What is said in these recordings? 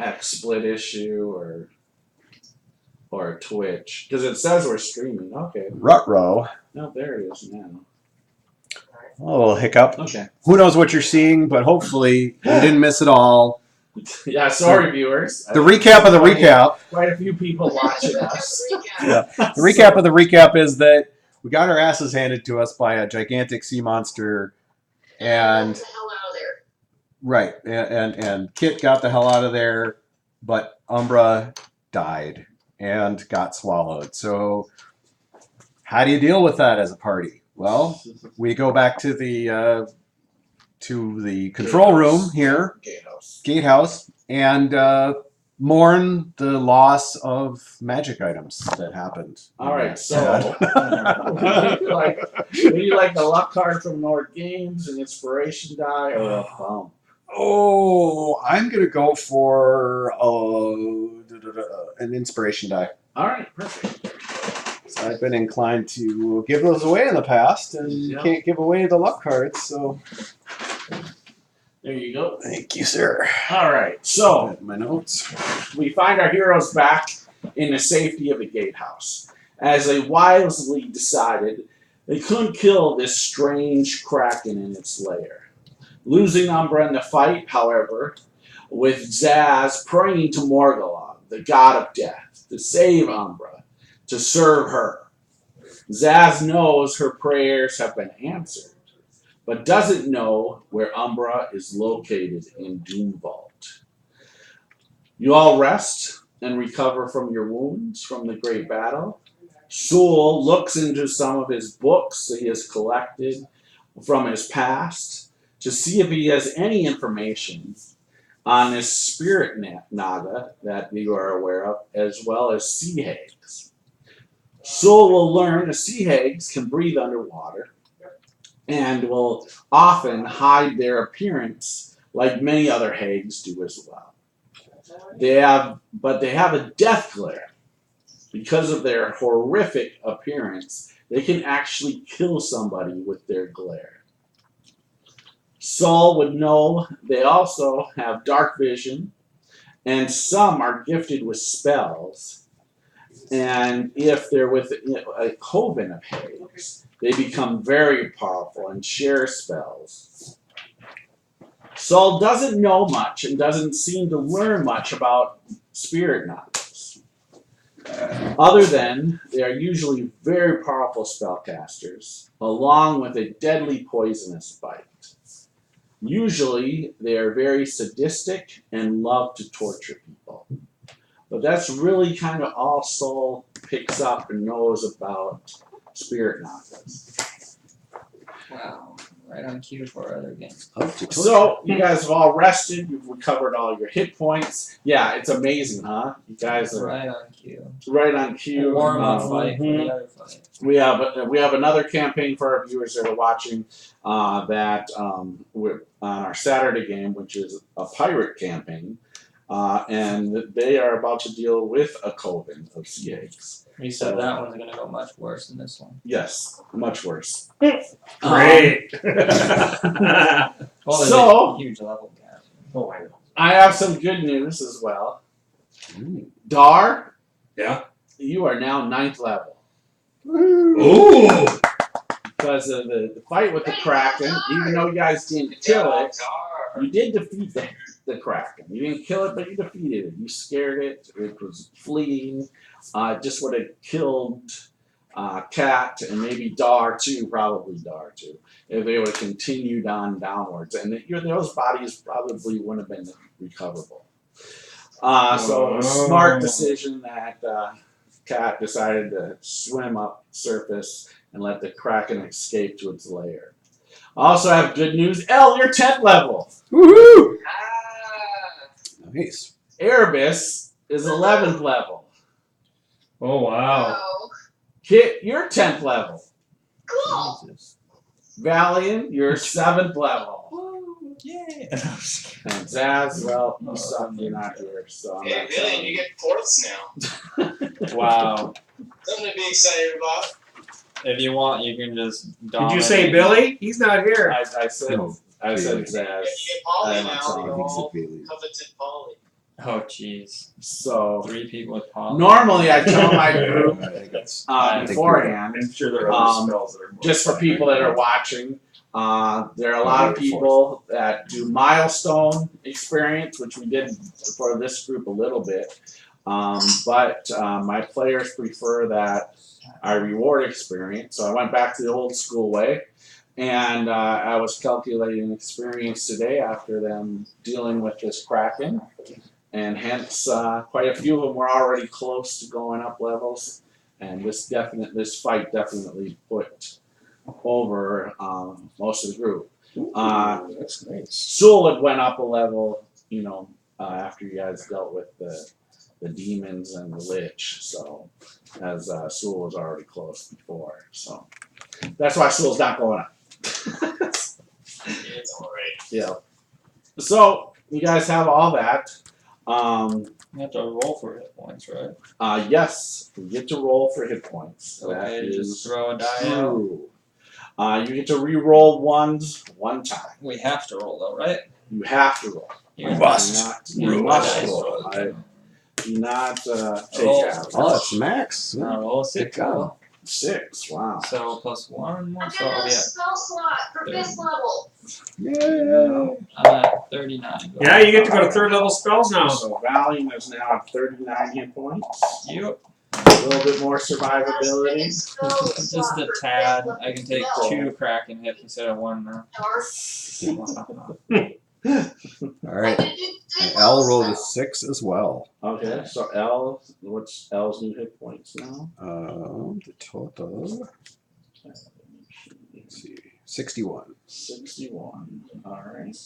XSplit issue or Twitch because it says we're streaming. Okay. Rutrow. No, there it is now. A little hiccup. Okay. Who knows what you're seeing, but hopefully you didn't miss it all. Yeah, sorry, viewers. The recap of the recap. Quite a few people watching us. Yeah. The recap of the recap is that we got our asses handed to us by a gigantic sea monster, and right, and Kit got the hell out of there, but Umbra died and got swallowed. So, how do you deal with that as a party? Well, we go back to the control room here, gatehouse, and mourn the loss of magic items that happened. All right, so would you like the luck card from Nord Games, an inspiration die, or a bump? Oh, I'm gonna go for an inspiration die. All right, perfect. So I've been inclined to give those away in the past, and you can't give away the luck cards, so. There you go. Thank you, sir. All right, so my notes. We find our heroes back in the safety of the gatehouse, as they wisely decided they couldn't kill this strange kraken in its lair. Losing Umbra in the fight, however, with Zaz praying to Morgulon, the god of death, to save Umbra, to serve her. Zaz knows her prayers have been answered, but doesn't know where Umbra is located in Doomvault. You all rest and recover from your wounds from the great battle. Sewell looks into some of his books that he has collected from his past to see if he has any information on this spirit Naga that you are aware of, as well as sea hags. Sewell will learn the sea hags can breathe underwater and will often hide their appearance like many other hags do as well. They have a death glare. Because of their horrific appearance, they can actually kill somebody with their glare. Saul would know they also have dark vision, and some are gifted with spells. And if they're with a coven of hags, they become very powerful and share spells. Saul doesn't know much and doesn't seem to learn much about spirit Nagas. Other than they are usually very powerful spellcasters, along with a deadly poisonous bite. Usually they are very sadistic and love to torture people. But that's really kind of all Saul picks up and knows about spirit Nagas. Wow, right on cue for our other games. So, you guys have all rested, you've recovered all your hit points. Yeah, it's amazing, huh? You guys are right on cue. Right on cue. Warm up fight for the other fight. We have another campaign for our viewers that are watching we're on our Saturday game, which is a pirate campaign. And they are about to deal with a coven of sea hags. You said that one's going to go much worse than this one. Yes, much worse. Great. Well, So, a huge level gap. Oh, I know. I have some good news as well. Dar, Yeah. you are now 9th level. Ooh. Because of the fight with the Kraken, even though you guys didn't kill it, you did defeat the Kraken. You didn't kill it, but you defeated it. You scared it. It was fleeing. Just would have killed Cat and maybe Dar too, probably Dar too, if they would have continued on downwards. And those bodies probably wouldn't have been recoverable. So a smart decision that Cat decided to swim up surface and let the Kraken escape to its lair. Also have good news. Elle, you're 10th level. Woohoo! Nice. Erebus is 11th level. Oh, wow. Kit, you're 10th level. Cool. Valiant, you're 7th level. Yay! And Zaz, well, you suck, you're not here. So I'm Hey, not Billy, telling you get fourths now. Wow. Something to be excited about. If you want, you can just Did you say Billy? He's not here. I said Zaz. You get Polly I'm now. sorry, You're all Billy. coveted Polly. Oh, jeez. So 3 people with Paladin. normally I tell my group I think it's beforehand, I'm sure there are other spells that are more just for people that are watching. There are a lot of people that do milestone experience, which we did for this group a little bit. But my players prefer that I reward experience. So I went back to the old school way. And I was calculating experience today after them dealing with this Kraken. And hence, quite a few of them were already close to going up levels. And this fight definitely put over most of the group. That's nice. Sewell had went up a level, after you guys dealt with the demons and the lich. So, as Sewell was already close before. So, that's why Sewell's not going up. It's alright. Yeah. So, you guys have all that. You have to roll for hit points, right? Yes, you get to roll for hit points. Okay, That just is throw a die out. true. You get to re-roll ones one time. We have to roll though, right? You have to roll. You're Must. You Roll must dice. roll. I do not take Roll. out. Oh, that's max. Roll a 6. Good job. 6. Wow. So plus 1 more, I'm so getting I'll a be at, spell slot for 5th level. Yay! I'm at 39. Yeah, you get to go to 3rd level spells now. So Valiant is now at 39 hit points. Yep. A little bit more survivability. Just a tad. I can take 2 Kraken hits instead of 1 now. All right. And Elle rolled a 6 as well. Okay, so Elle, what's Elle's new hit points now? The total. Let's see, 61. 61. Alright.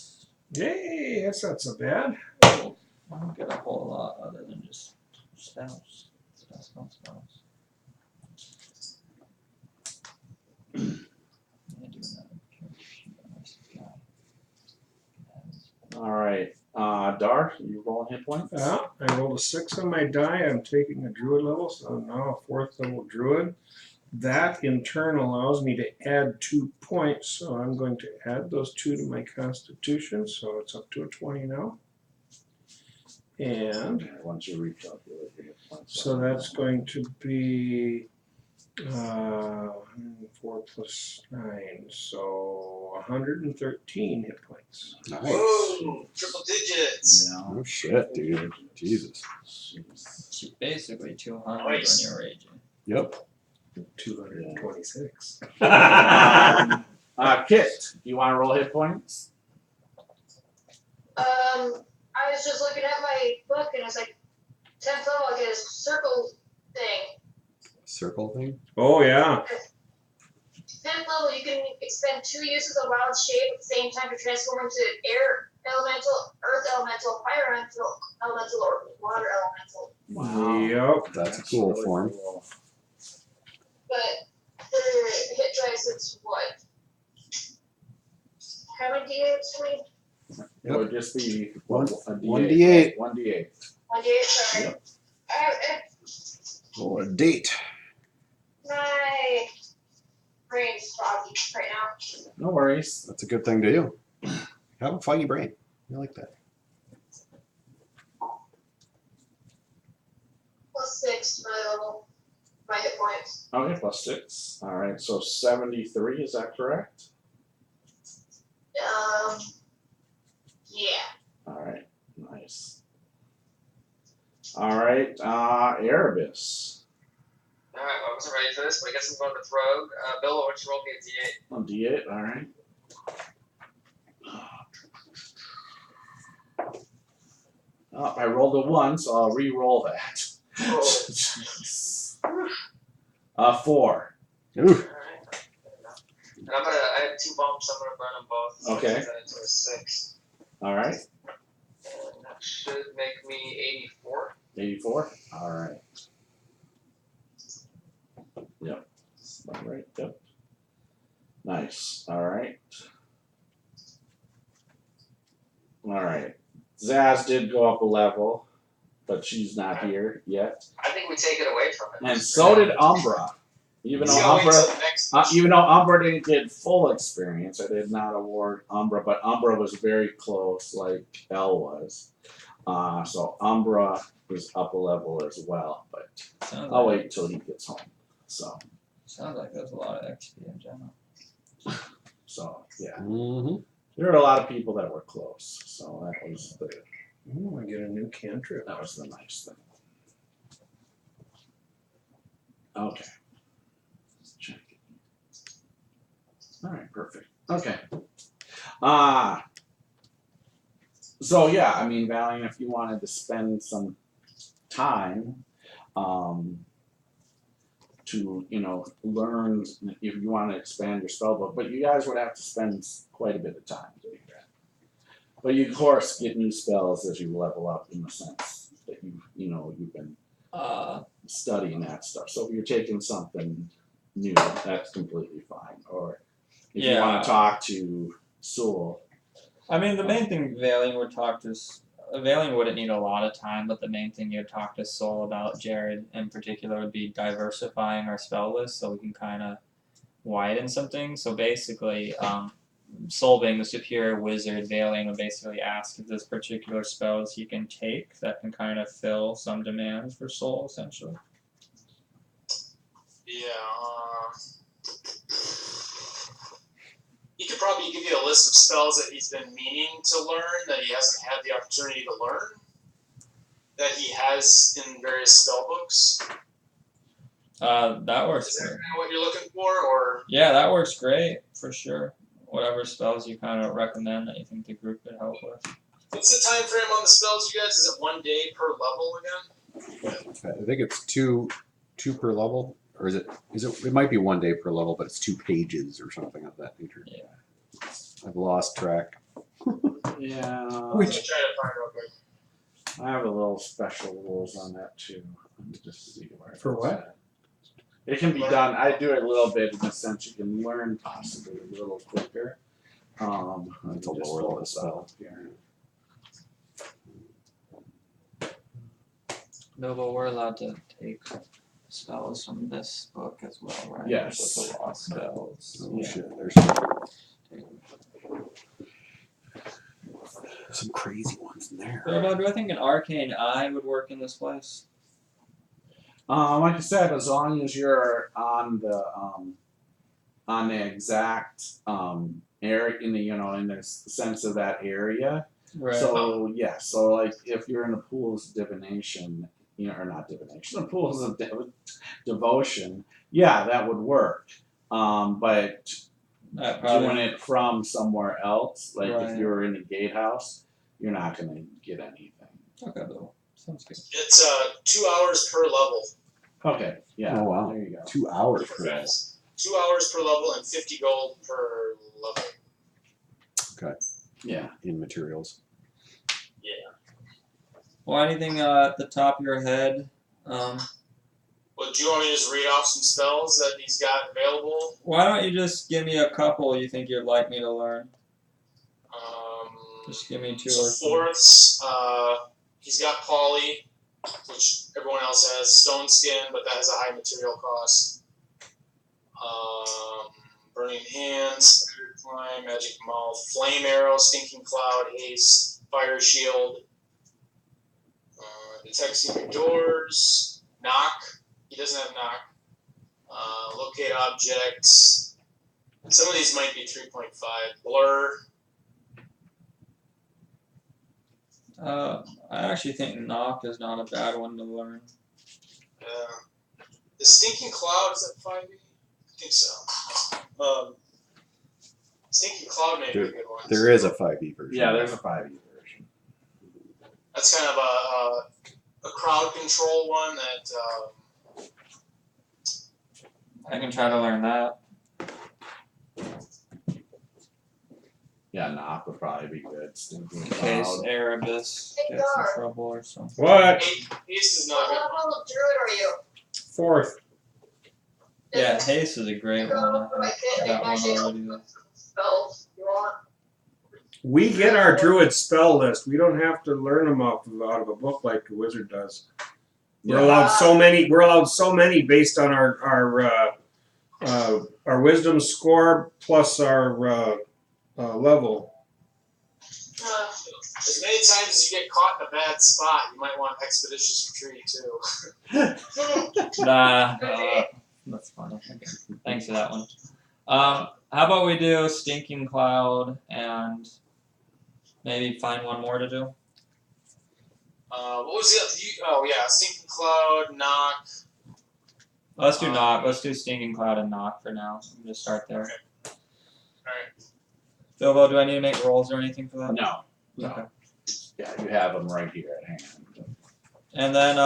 Yay, that's not so bad. I don't get a whole lot other than just spells. Spells. Alright. Dar, you rolling hit points? Yeah, I rolled a 6 on my die. I'm taking a druid level, so I'm now a 4th level druid. That in turn allows me to add 2 points, so I'm going to add those 2 to my constitution, so it's up to a 20 now. And Okay, once you recalculate your hit points. so that's going to be 4 plus 9, so 113 hit points. Nice. Whoa, triple digits. Yeah. Oh shit, dude. Jesus. It's basically 200 Nice. when you're raging. Yep. 226. Kit, do you want to roll hit points? I was just looking at my book and it's like 10th level, I get a circle thing. Circle thing. Oh yeah. 10th level, you can expend 2 uses of wild shape at the same time to transform into air elemental, earth elemental, fire elemental, or water elemental. Wow. Yep. That's a cool really form. cool. But for hit dice, it's what? How many d8s do we? It would just be One- a D8. 1d8. 1d8. 1d8, sorry. Yep. Oh, a date. My brain's foggy right now. No worries. That's a good thing to do. Have a foggy brain. I like that. +6 to my level. My hit points. Okay, +6. Alright, so 73, is that correct? Yeah. Alright, nice. Alright, Erebus. Alright, I wasn't ready for this, but I guess I'm going with Rogue. Bilbo, why don't you roll me a d8? Oh, D8, alright. Oh, I rolled a 1, so I'll re-roll that. Oh. 4. Ooh. Alright. And I have 2 bumps, I'm gonna burn them both. So Okay. that into a 6. Alright, And that should make me 84. 84. Alright. Yep. Alright, yep. Nice. Alright. Alright. Zaz did go up a level, but she's not here yet. I think we take it away from it. And so did Umbra. Even See, though I'll wait Umbra, till the next even though Umbra didn't get full experience, I did not award Umbra, but Umbra was very close, like Elle was. So Umbra is up a level as well, but Sounds I'll like, wait till he gets home. sounds like there's a lot of XP in general. Yeah, Mm-hmm. there are a lot of people that were close. So Ooh, I get a new cantrip. that was the nice thing. Okay. Check it. All right, perfect. Okay. So yeah, I mean, Valiant, if you wanted to spend some time, to learn, if you want to expand your spell book, but you guys would have to spend quite a bit of time doing that. But you of course get new spells as you level up, in the sense that you've been studying that stuff. So if you're taking something new, that's completely fine. Or if you want to talk to Sewell. I mean, the main thing Valiant would talk to Valiant wouldn't need a lot of time, but the main thing you'd talk to Soul about, Jared in particular, would be diversifying our spell list so we can kind of widen some things. So basically, Soul being the superior wizard, Valiant would basically ask if there's particular spells he can take that can kind of fill some demands for Soul, essentially. Yeah. He could probably give you a list of spells that he's been meaning to learn that he hasn't had the opportunity to learn, that he has in various spell books. That works. Is that kind of what you're looking for, or? Yeah, that works great for sure. Whatever spells you kind of recommend that you think the group could help with. What's the time frame on the spells, you guys? Is it 1 day per level again? I think it's two per level, or is it? It might be 1 day per level, but it's 2 pages or something of that nature. Yeah. I've lost track. Yeah. Let me try to find real quick. I have a little special rules on that too. Let me just see where. For it's what? at. It can be done. I do it a little bit in the sense you can learn possibly a little quicker. That's a lower level spell. Here. No, but we're allowed to take spells from this book as well, right? Yes. With the lost spells. Oh Yeah. shit! There's some crazy ones in there. Bilbo, do I think an arcane eye would work in this place? Like I said, as long as you're on the exact area in the sense of that area. Right. So yeah, so like if you're in the pools of divination, or not divination, the pools of devotion, yeah, that would work. But doing it from somewhere else, like Right. if you're in a gatehouse, you're not gonna get anything. Okay, Bill. Sounds good. It's 2 hours per level. Okay, yeah. Oh, wow. There you go. 2 hours per level. 2 hours per level and 50 gold per level. Yeah. In materials. Well, anything at the top of your head? Well, do you want me to just read off some spells that he's got available? Why don't you just give me a couple you think you'd like me to learn? Just give me 2 or 3. Fourths, he's got Poly, which everyone else has. Stone Skin, but that has a high material cost. Burning Hands, Spider Climb, Magic Mouth, Flame Arrow, Stinking Cloud, Haste, Fire Shield, Detect Secret Doors, Knock. He doesn't have Knock. Locate Objects. Some of these might be 3.5. Blur. I actually think Knock is not a bad one to learn. The Stinking Cloud, is that 5e? I think so. Stinking Cloud may be a good one. There is a 5e version. Yeah, there's a 5e version. That's kind of a crowd control one that. I can try to learn that. Yeah, knock would probably be good. Stinking In case Cloud. Erebus Hey, gets in Gar. trouble or something. What? Haste is What not good. level of druid are you? 4th. Yeah, Haste is a great one. I got one already. Spells you want. We get our druid spell list. We don't have to learn them out of a book like the wizard does. We're allowed so many. We're allowed so many based on our wisdom score plus our level. As many times as you get caught in a bad spot, you might want expeditious retreat too. That's funny. Okay. Thanks for that one. How about we do Stinking Cloud and maybe find one more to do? What was the other? Oh yeah, Stinking Cloud, Knock. Let's do Knock. Let's do Stinking Cloud and Knock for now. I'm gonna start there. Okay. Alright. Bilbo, do I need to make rolls or anything for that? No. Okay. Yeah, you have them right here at hand. And then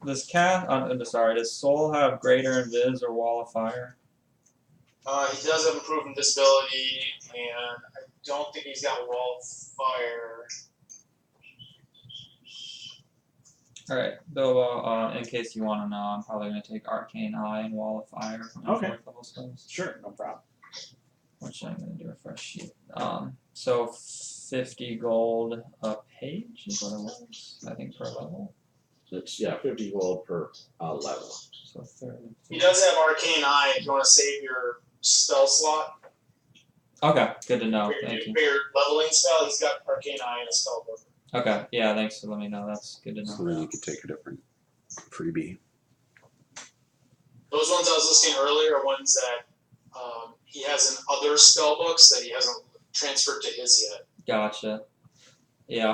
does does Soul have Greater Invis or Wall of Fire? He does have improved invisibility, and I don't think he's got Wall of Fire. Alright, Bilbo, in case you want to know, I'm probably going to take Arcane Eye and Wall of Fire for my Okay. 4th level spells. Sure, no problem. Which I'm going to do a fresh sheet. So 50 gold a page is what it was, I think, per level. It's 50 gold per level. So 30. He does have Arcane Eye if you want to save your spell slot. Okay, good to know. For Thank you. your leveling spell, he's got Arcane Eye in his spell book. Okay, yeah, thanks for letting me know. That's good to know. So then you could take a different freebie. Those ones I was listing earlier are ones that he has in other spell books that he hasn't transferred to his yet. Gotcha. Yeah,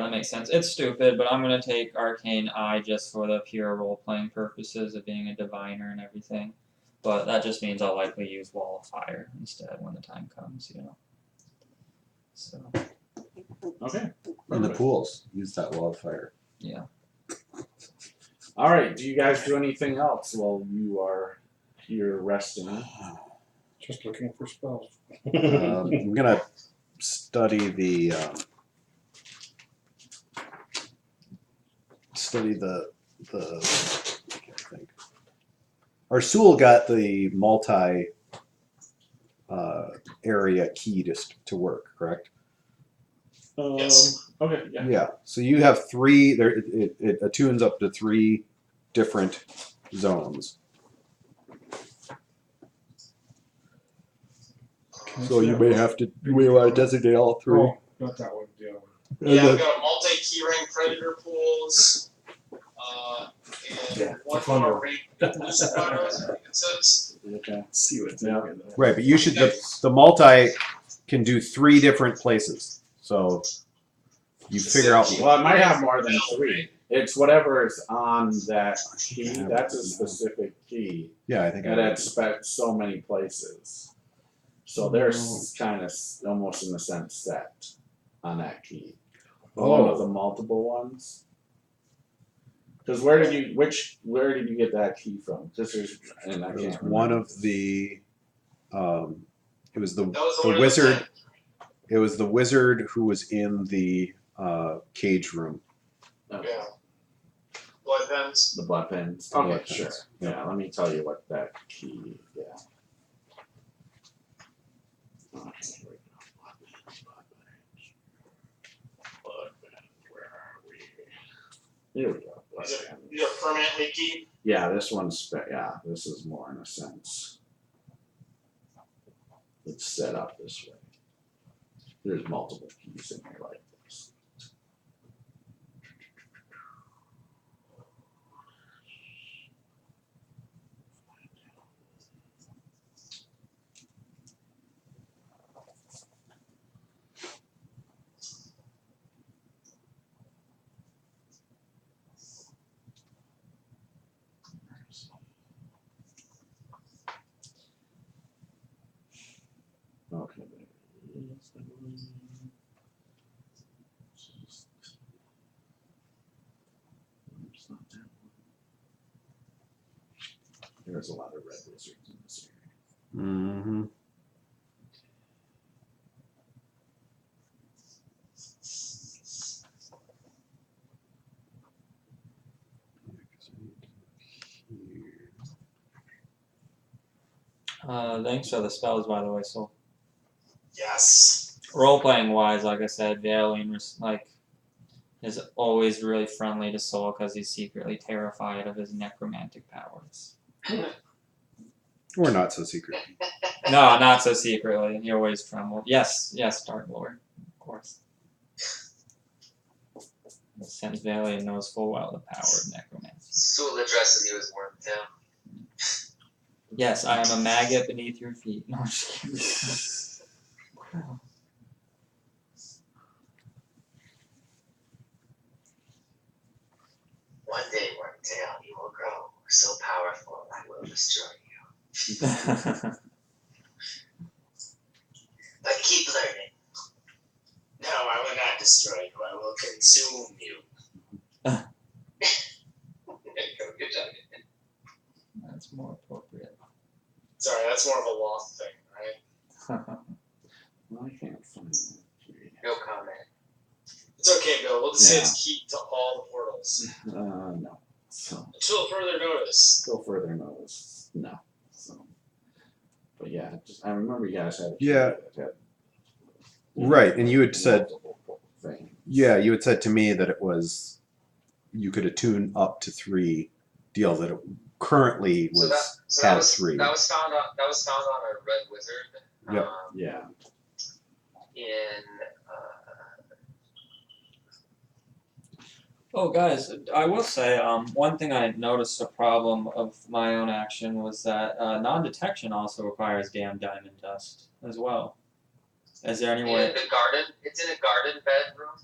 that makes sense. It's stupid, but I'm gonna take Arcane Eye just for the pure role-playing purposes of being a diviner and everything. But that just means I'll likely use Wall of Fire instead when the time comes, you know. So. Okay. In the pools, use that Wall of Fire. Yeah. All right. Do you guys do anything else while you are here resting? Just looking for spells. I'm gonna study the I can't think. Arsul got the multi area key to work, correct? Yes. Okay. Yeah. Yeah. So you have 3. There, it attunes up to 3 different zones. So you may want to designate all 3. Oh, not that one. The other one. Yeah, we've got multi-key ring predator pools, and one more ring Lucifer, I think it says. Okay. See what's Yeah. in there. Right, but you should the multi can do 3 different places. So you figure out. Well, it might have more than 3. It's whatever is on that key. That's a specific key. Yeah, I think I And read it's so many places. So they're kind of almost in a sense set on that key. One of the multiple ones. Because where did you get that key from? This is, and I it was can't one remember. of the. It was the That was the one wizard. that- It was the wizard who was in the cage room. Okay. Yeah. Blood pens. The blood pens. The Okay, blood sure. pens. Yeah, let me tell you what that key. Yeah. Okay, here we go. Blood pens. Where are we? Here we go. Blood pens. These are permanently keyed. Yeah, this one's this is more in a sense. It's set up this way. There's multiple keys in here like this. Okay. There's a lot of red wizards in this area. Mm-hmm. Thanks for the spells, by the way, Soul. Yes. Role-playing wise, like I said, Valen is always really friendly to Soul because he's secretly terrified of his necromantic powers. Or not so secret. No, not so secretly. He always trembled. Yes, Dark Lord, of course. Since Valiant knows full well the power of necromancy. Sewell addresses you as Wormtail. Yes, I am a maggot beneath your feet. No, I'm just kidding. One day, Wormtail, you will grow so powerful I will destroy you. But keep learning. No, I will not destroy you. I will consume you. Good job. That's more appropriate. Sorry, that's more of a loft thing, right? Well, I can't find that. No comment. It's okay, Bill. We'll just say it's key to all the portals. No. So, Until further notice. still further notice. No. So, but yeah, just I remember you guys had. Yeah. Right, and you had said, thing. yeah, you had said to me that it was, you could attune up to 3 deal that it currently was had 3. That was found on a red wizard. Yep. Yeah. In Oh, guys, I will say, one thing I noticed a problem of my own action was that non-detection also requires damn diamond dust as well. Is there any way? in the garden. It's in a garden bedroom.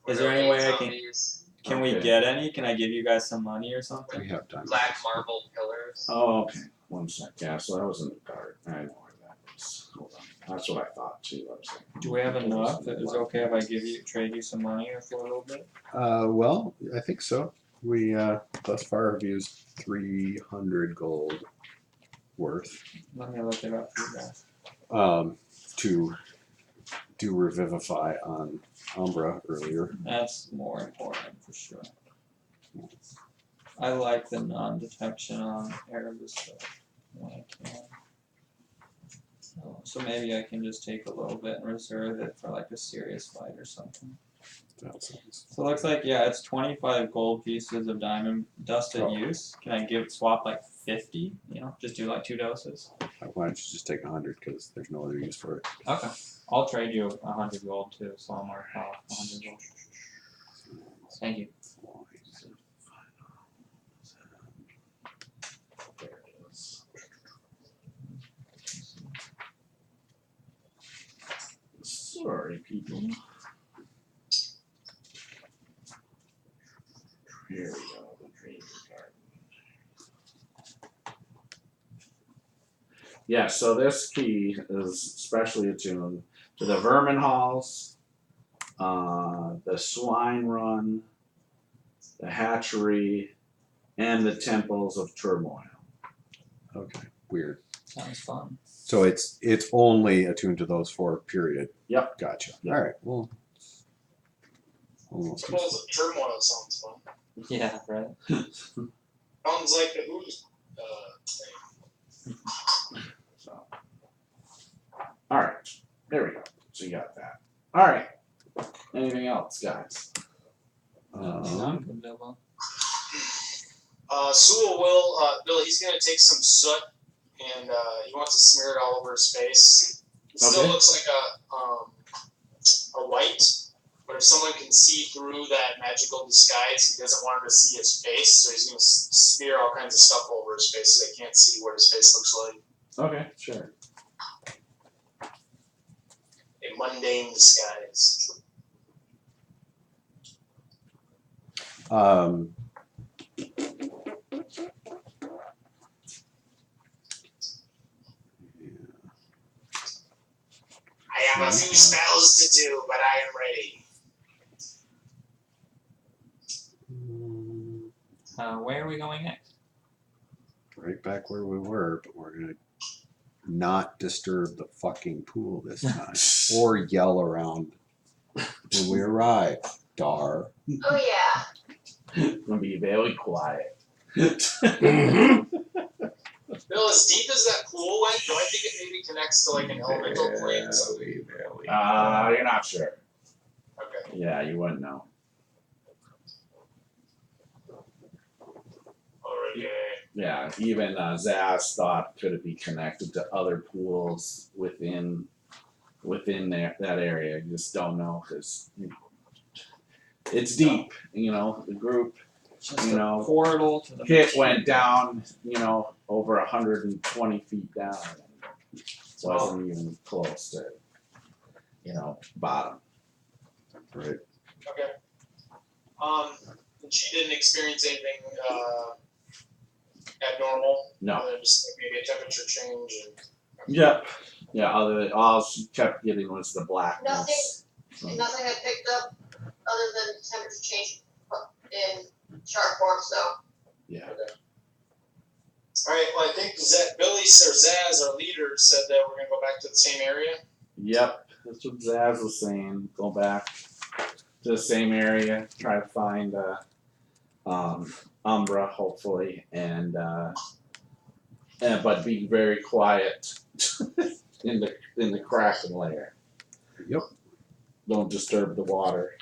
Is there any way I can? Zombies, Can we Okay. get any? Can I give you guys some money or something? We have time. black marble pillars. Oh, okay. 1 sec. Yeah, so that was in the card. I know where that was. Hold on. That's what I thought too. I was like, Do we have enough? Is it okay if I trade you some money for a little bit? Well, I think so. We thus far have used 300 gold worth Let me look it up for you guys. to do Revivify on Umbra earlier. That's more important for sure. I like the non-detection on Erebus stuff when I can. So maybe I can just take a little bit and reserve it for like a serious fight or something. That sounds. So it looks like, yeah, it's 25 gold pieces of diamond dust at use. Can I swap like 50? You know, just do like 2 doses. Why don't you just take 100 because there's no other use for it. Okay. I'll trade you 100 gold too, so I'll mark off 100 gold. Thank you. there it is. Sorry, people. Here we go. The dream garden. Yeah, so this key is specially attuned to the vermin halls, the swine run, the hatchery, and the temples of turmoil. Okay, weird. Sounds fun. So it's only attuned to those 4, period. Yep. Gotcha. Yep. All right. Well, almost. Temples of Turmoil sounds fun. Yeah, right. Sounds like the Who's thing. So, all right, there we go. So you got that. All right. Anything else, guys? Bilbo. Sewell will, Bill, he's going to take some soot and he wants to smear it all over his face. It still Okay. looks like a white, but if someone can see through that magical disguise, he doesn't want him to see his face, so he's going to smear all kinds of stuff over his face so they can't see what his face looks like. Okay, sure. A mundane disguise. I have a few spells to do, but I am ready. Where are we going next? Right back where we were, but we're gonna not disturb the fucking pool this time, or yell around when we arrive. Dar. Oh yeah. Gonna be very quiet. Bill, as deep as that pool went, do I think it maybe connects to like an elemental plane or something? You're not sure. Okay. Yeah, you wouldn't know. Alrighty. Yeah, even Zaz thought could it be connected to other pools within that area. You just don't know because It's deep. The group. Just You a know, portal to the Kit went down. Over 120 feet down. And wasn't even close to. Bottom. Right. Okay. And she didn't experience anything abnormal. No. Other than just maybe a temperature change. Yep. Yeah. All she kept getting was the blackness. Nothing I picked up other than temperature change in sharp form, so. Yeah. Okay. All right. Well, I think Billy or Zaz, our leader, said that we're gonna go back to the same area. Yep. That's what Zaz was saying. Go back to the same area. Try to find Umbra, hopefully, and but be very quiet in the Kraken lair. Yep. Don't disturb the water.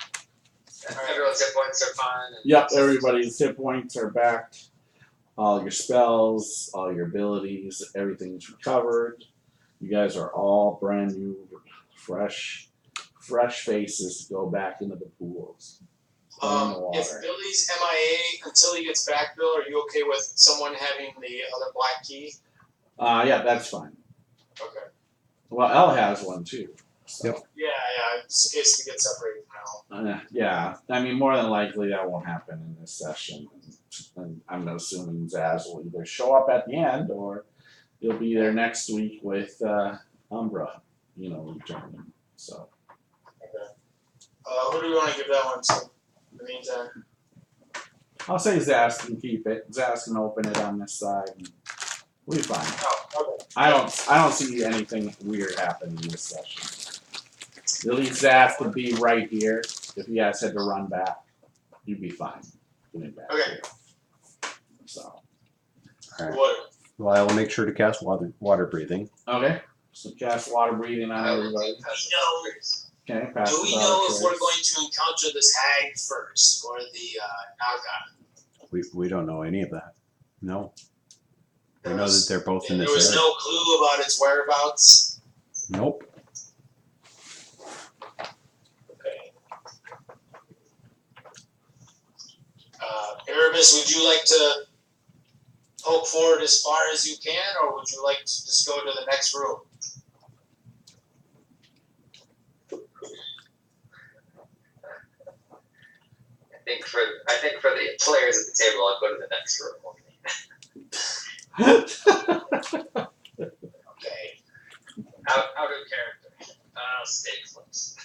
Everyone's hit points are fine. Yep, everybody's hit points are back. All your spells, all your abilities, everything's recovered. You guys are all brand new, fresh faces to go back into the pools. In the water. If Billy's MIA until he gets back, Bill, are you okay with someone having the other black key? Yeah, that's fine. Okay. Well, Elle has one too. So. Yep. Yeah, just in case we get separated now. Yeah, I mean, more than likely that won't happen in this session. And I'm assuming Zaz will either show up at the end or he'll be there next week with Umbra, returning. So. Okay. Who do we want to give that one to in the meantime? I'll say Zaz can keep it. Zaz can open it on this side. And we'll be fine. Oh, okay. I don't see anything weird happening in this session. At least Zaz could be right here. If you guys had to run back, you'd be fine. Getting back Okay. here. So. All right. What? Well, I will make sure to cast water breathing. Okay. So cast water breathing on everybody. Okay. Pass Do we the know water if we're trace. going to encounter this hag first or the Naga? We don't know any of that. No. We know that they're both in There this was area. no clue about its whereabouts. Nope. Okay. Erebus, would you like to poke forward as far as you can, or would you like to just go to the next room? I think for the players at the table, I'll go to the next room. Okay. Out of character. Stay close.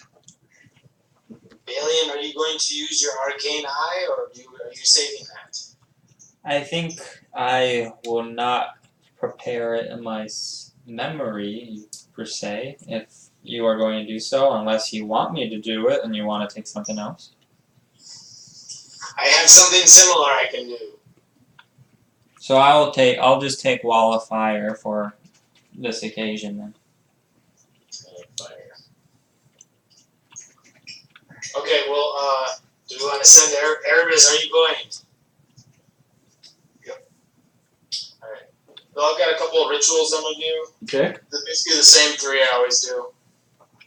Alien, are you going to use your arcane eye, or are you saving that? I think I will not prepare it in my memory, per se, if you are going to do so, unless you want me to do it and you want to take something else. I have something similar I can do. So I'll just take Wall of Fire for this occasion then. Okay, well, do we want to send Erebus? Are you going? Yep. Alright. Well, I've got a couple of rituals I'm going to do. Okay. They're basically the same three I always do.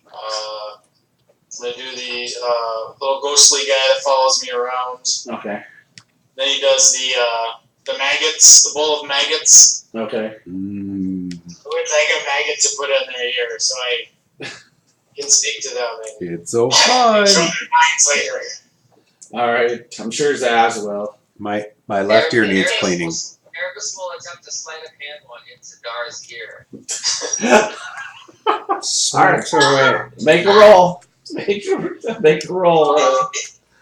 I'm going to do the little ghostly guy that follows me around. Okay. Then he does the maggots, the bowl of maggots. Okay. Which I get maggot to put in their ear, so I can speak to them. And It's so control fun. their minds later. All right. I'm sure Zaz will. My left ear needs cleaning. Erebus will attempt to sleight of hand one into Dar's ear. Smacks away. Make a roll. Make a roll.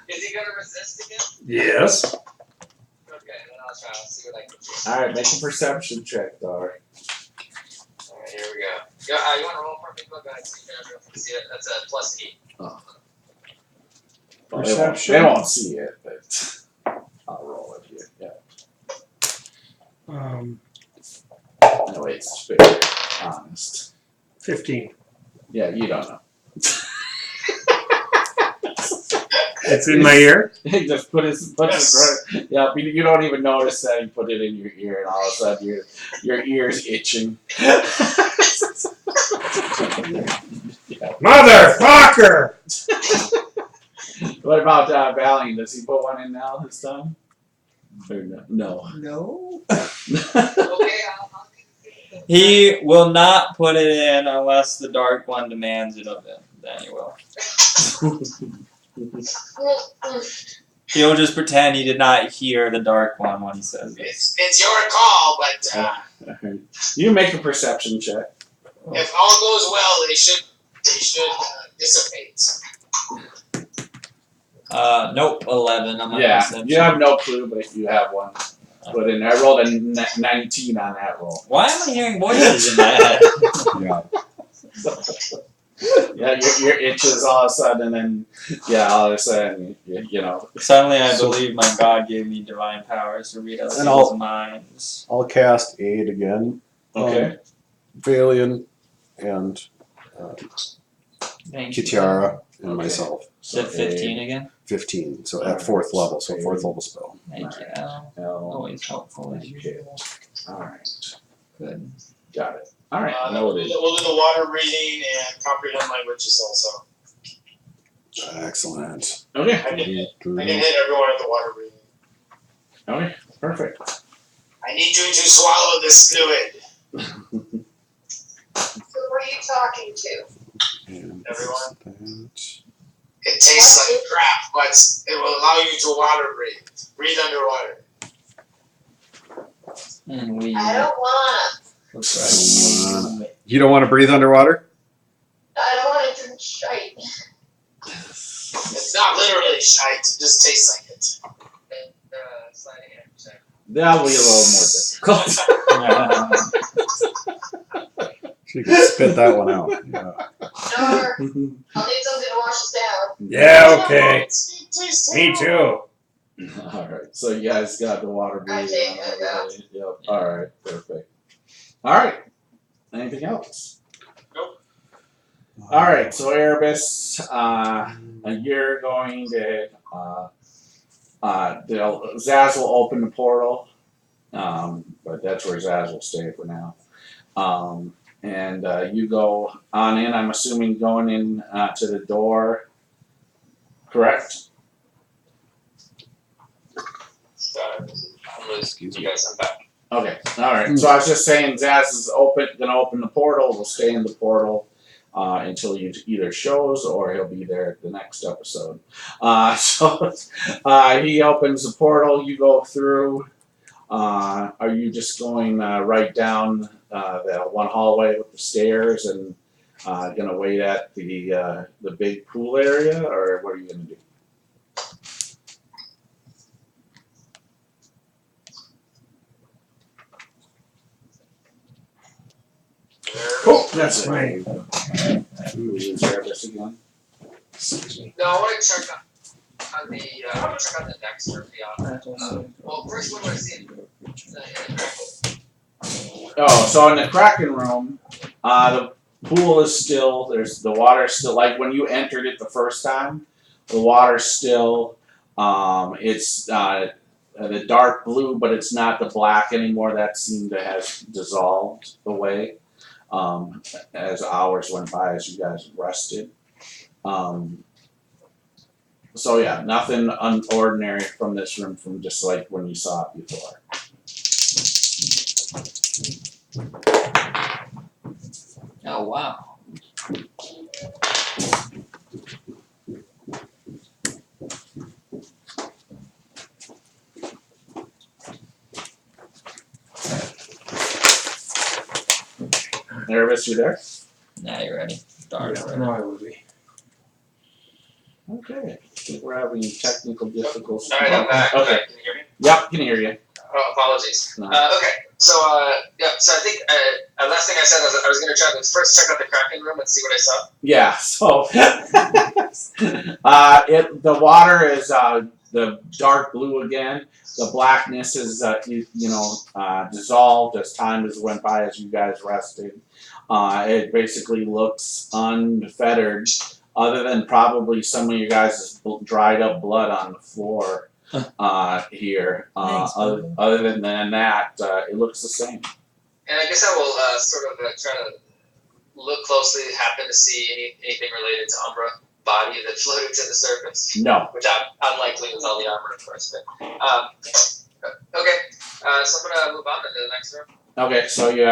Is he going to resist again? Yes. Okay, then I'll try. I'll see what I can do. All right. Make a perception check, Dar. Alright, here we go. You want to roll for me? Go ahead. So you can everyone can see it. That's a +8. Well, Perception. They won't see it, but I'll roll it here. Yeah. No, it's fair. Honest. 15. Yeah, you don't know. It's in my ear. He just puts Yes. right. Yeah, you don't even notice that he put it in your ear, and all of a sudden your ear's itching. Yeah. Motherfucker! What about Valiant? Does he put one in now this time? Or no? No. Okay, I'll He will not put it in unless the Dark One demands it of him. Then he will. He'll just pretend he did not hear the Dark One when he says this. it's your call, but You make a perception check. if all goes well, they should dissipate. Nope, 11. I'm not Yeah, perception. you have no clue, but you have one. But in I rolled a 19 on that roll. Why am I hearing voices in my head? Yeah. Yeah, your itches all of a sudden, and then all of a sudden, you know. Suddenly, I believe my God gave me divine powers to read other And people's minds. I'll cast Aid again. Okay. Valiant and Thank you. Kitiara and Okay. myself. Said 15 again? 15. So at 4th level. So 4th level spell. Thank you, Elle. Always helpful as usual. All right. Good. Got it. All right. We'll do the water breathing and comprehend languages also. Excellent. Okay. I can hit everyone at the water breathing. Okay. Perfect. I need you to swallow this fluid. Who were you talking to? And Everyone. that. It tastes like crap, but it will allow you to water breathe. Breathe underwater. And we. I don't wanna. That's right. You don't want to breathe underwater? I don't wanna drink shite. It's not literally shite, it just tastes like it. Sliding in check. That'll be a little more difficult. She can spit that one out. Yeah. Sure. I'll need something to wash us down. Yeah, okay. It tastes Me terrible. too. All right. So you guys got the water breathing. take on it, everybody. Yep. All right. Perfect. All right. Anything else? Nope. All right. So Erebus, you're going to. Zaz will open the portal, but that's where Zaz will stay for now. And you go on in. I'm assuming going in to the door. Correct. Excuse me. Yes, I'm back. Okay. All right. So I was just saying, Zaz is gonna open the portal. We'll stay in the portal until he either shows or he'll be there at the next episode. So he opens the portal. You go through. Are you just going right down that one hallway with the stairs and gonna wait at the big pool area, or what are you gonna do? Oh, that's my. Who is Erebus again? No, I want to check on the next or beyond. Well, first, what do I see? Oh, so in the Kraken room, the pool is still. There's the water still. Like when you entered it the first time, the water's still. It's the dark blue, but it's not the black anymore. That seemed to have dissolved away as hours went by, as you guys rested. So yeah, nothing unordinary from this room from just like when you saw it before. Oh, wow. Erebus, you there? Now you're ready. Darn. Yeah, now I will be. Okay. I think we're having technical difficulties. Alright, I'm back. Okay. Can you hear me? Yep, can hear you. Oh, apologies. No. Okay, so so I think last thing I said was I was gonna try to first check out the Kraken room and see what I saw. Yeah. So, the water is the dark blue again. The blackness is dissolved as time has went by as you guys rested. It basically looks unfettered, other than probably some of you guys' dried up blood on the floor here. Thanks, Other than that, it looks the same. And I guess I will sort of try to look closely, happen to see anything related to Umbra body that floated to the surface? No. Which I'm unlikely with all the armor, of course. But okay, so I'm gonna move on to the next room. Okay, so you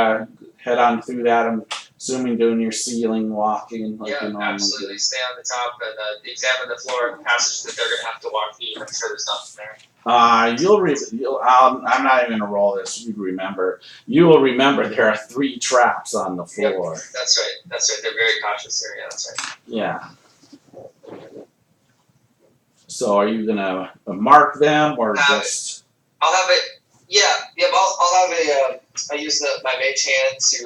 head on through that. I'm assuming doing your ceiling walking like you normally absolutely. do. Stay on the top and examine the floor and passage that they're gonna have to walk through. I'm sure there's nothing there. I'm not even gonna roll this. You remember. You will remember there are 3 traps on the floor. Yep, that's right. That's right. They're very cautious here. Yeah, that's right. Yeah. So are you gonna mark them or just? I'll have it. Yeah. Yep. I'll have a. I use my mage hand to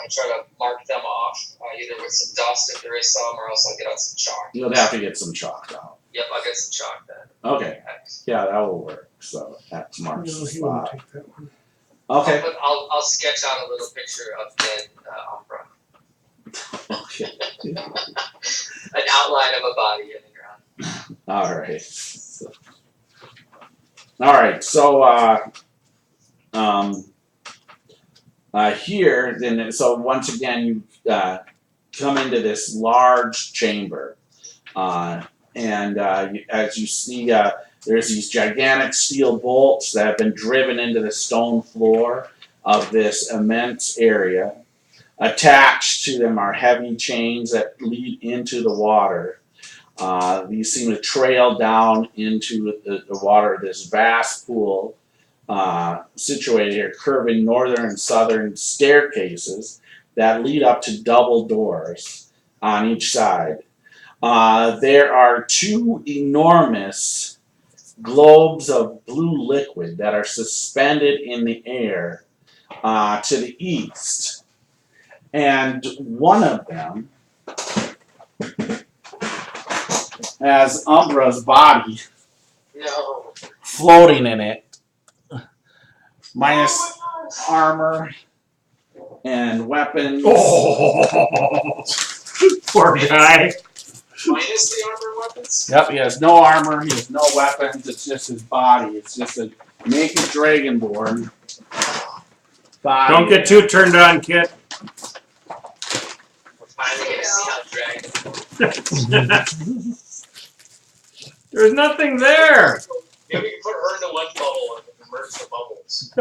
try to mark them off, either with some dust if there is some, or else I'll get out some chalk. You'll have to get some chalk out. Yep, I'll get some chalk then. Okay. Yeah, that will work. So X marks the he won't spot. take that one. Okay. I'll sketch out a little picture of dead Umbra. Okay. An outline of a body in the ground. All right. All right. So here then. So once again, you come into this large chamber, and as you see, there's these gigantic steel bolts that have been driven into the stone floor of this immense area. Attached to them are heavy chains that lead into the water. These seem to trail down into the water, this vast pool situated here, curving northern and southern staircases that lead up to double doors on each side. There are 2 enormous globes of blue liquid that are suspended in the air to the east. And one of them has Umbra's body floating in it, minus armor and weapons. Oh, poor guy. Minus the armor and weapons? Yep, he has no armor, he has no weapons, it's just his body. It's just a naked Dragonborn body. Don't get too turned on, Kit. We're finally gonna see how dragon. There's nothing there. Maybe we can put her into one bubble and merge the bubbles.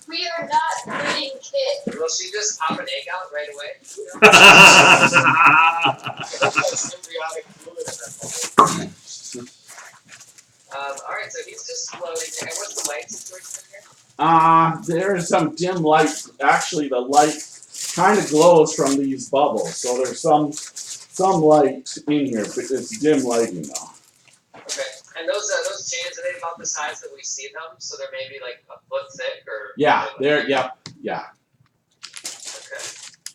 We are not breeding Kit. Will she just pop an egg out right away? That's embryonic fluid in that bubble. Alright, so he's just floating. And what's the light situation in here? There's some dim light. Actually, the light kind of glows from these bubbles. So there's some light in here, but it's dim lighting though. Okay. And those chains, are they about the size that we see them? So they're maybe like a foot thick or? Yeah, they're yeah. Okay.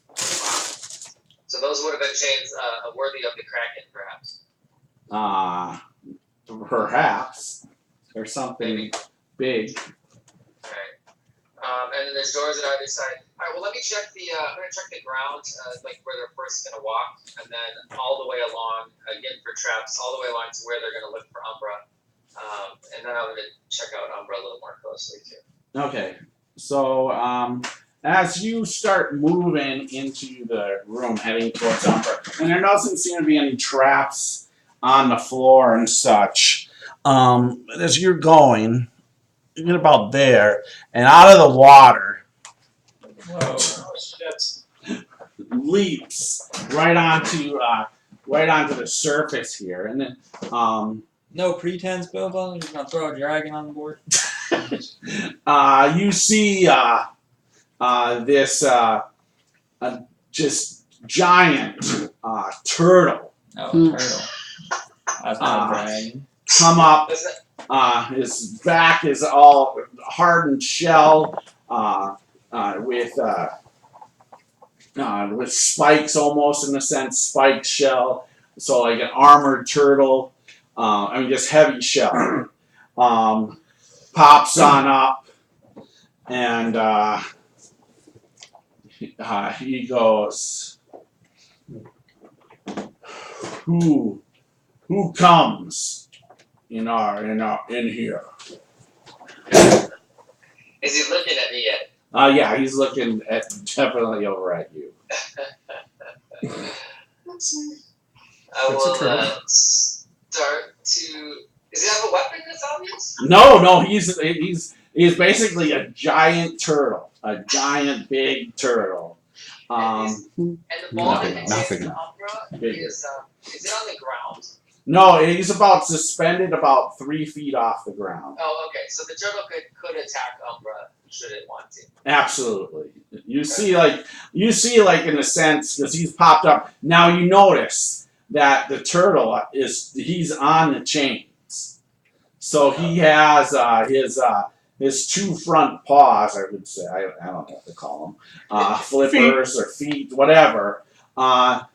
Wow. So those would have been chains worthy of the Kraken, perhaps. Perhaps. Or something Maybe. big. Alright. And then there's doors on either side. Alright, well let me check I'm gonna check the ground, like where they're first gonna walk, and then all the way along, again for traps, all the way along to where they're gonna look for Umbra. And then I'm gonna check out Umbra a little more closely too. Okay. So as you start moving into the room, heading towards Umbra, and there doesn't seem to be any traps on the floor and such. As you're going, you get about there, and out of the water Whoa. Oh shit. leaps right onto the surface here, and then No pretense, Bilbo. You're gonna throw a dragon on the board. you see this just giant turtle Oh, turtle. That's not a dragon. come up. Does that, His back is all hardened shell with spikes, almost in a sense, spiked shell. So like an armored turtle. Just heavy shell. Pops on up, and he goes, "Who comes in here?" is he looking at me yet? Yeah, he's looking definitely over at you. I That's a will turtle. start to. Does he have a weapon that's obvious? No, he's basically a giant turtle, a giant big turtle. And the ball Nothing- that nothing. contains the Umbra Bigger. is it on the ground? No, he's about suspended about 3 feet off the ground. Oh, okay. So the turtle could attack Umbra should it want to. Absolutely. You see like in a sense because he's popped up. Now you notice that the turtle he's on the chains. So he has his 2 front paws, I would say. I don't know what to call them. Flippers or feet, whatever.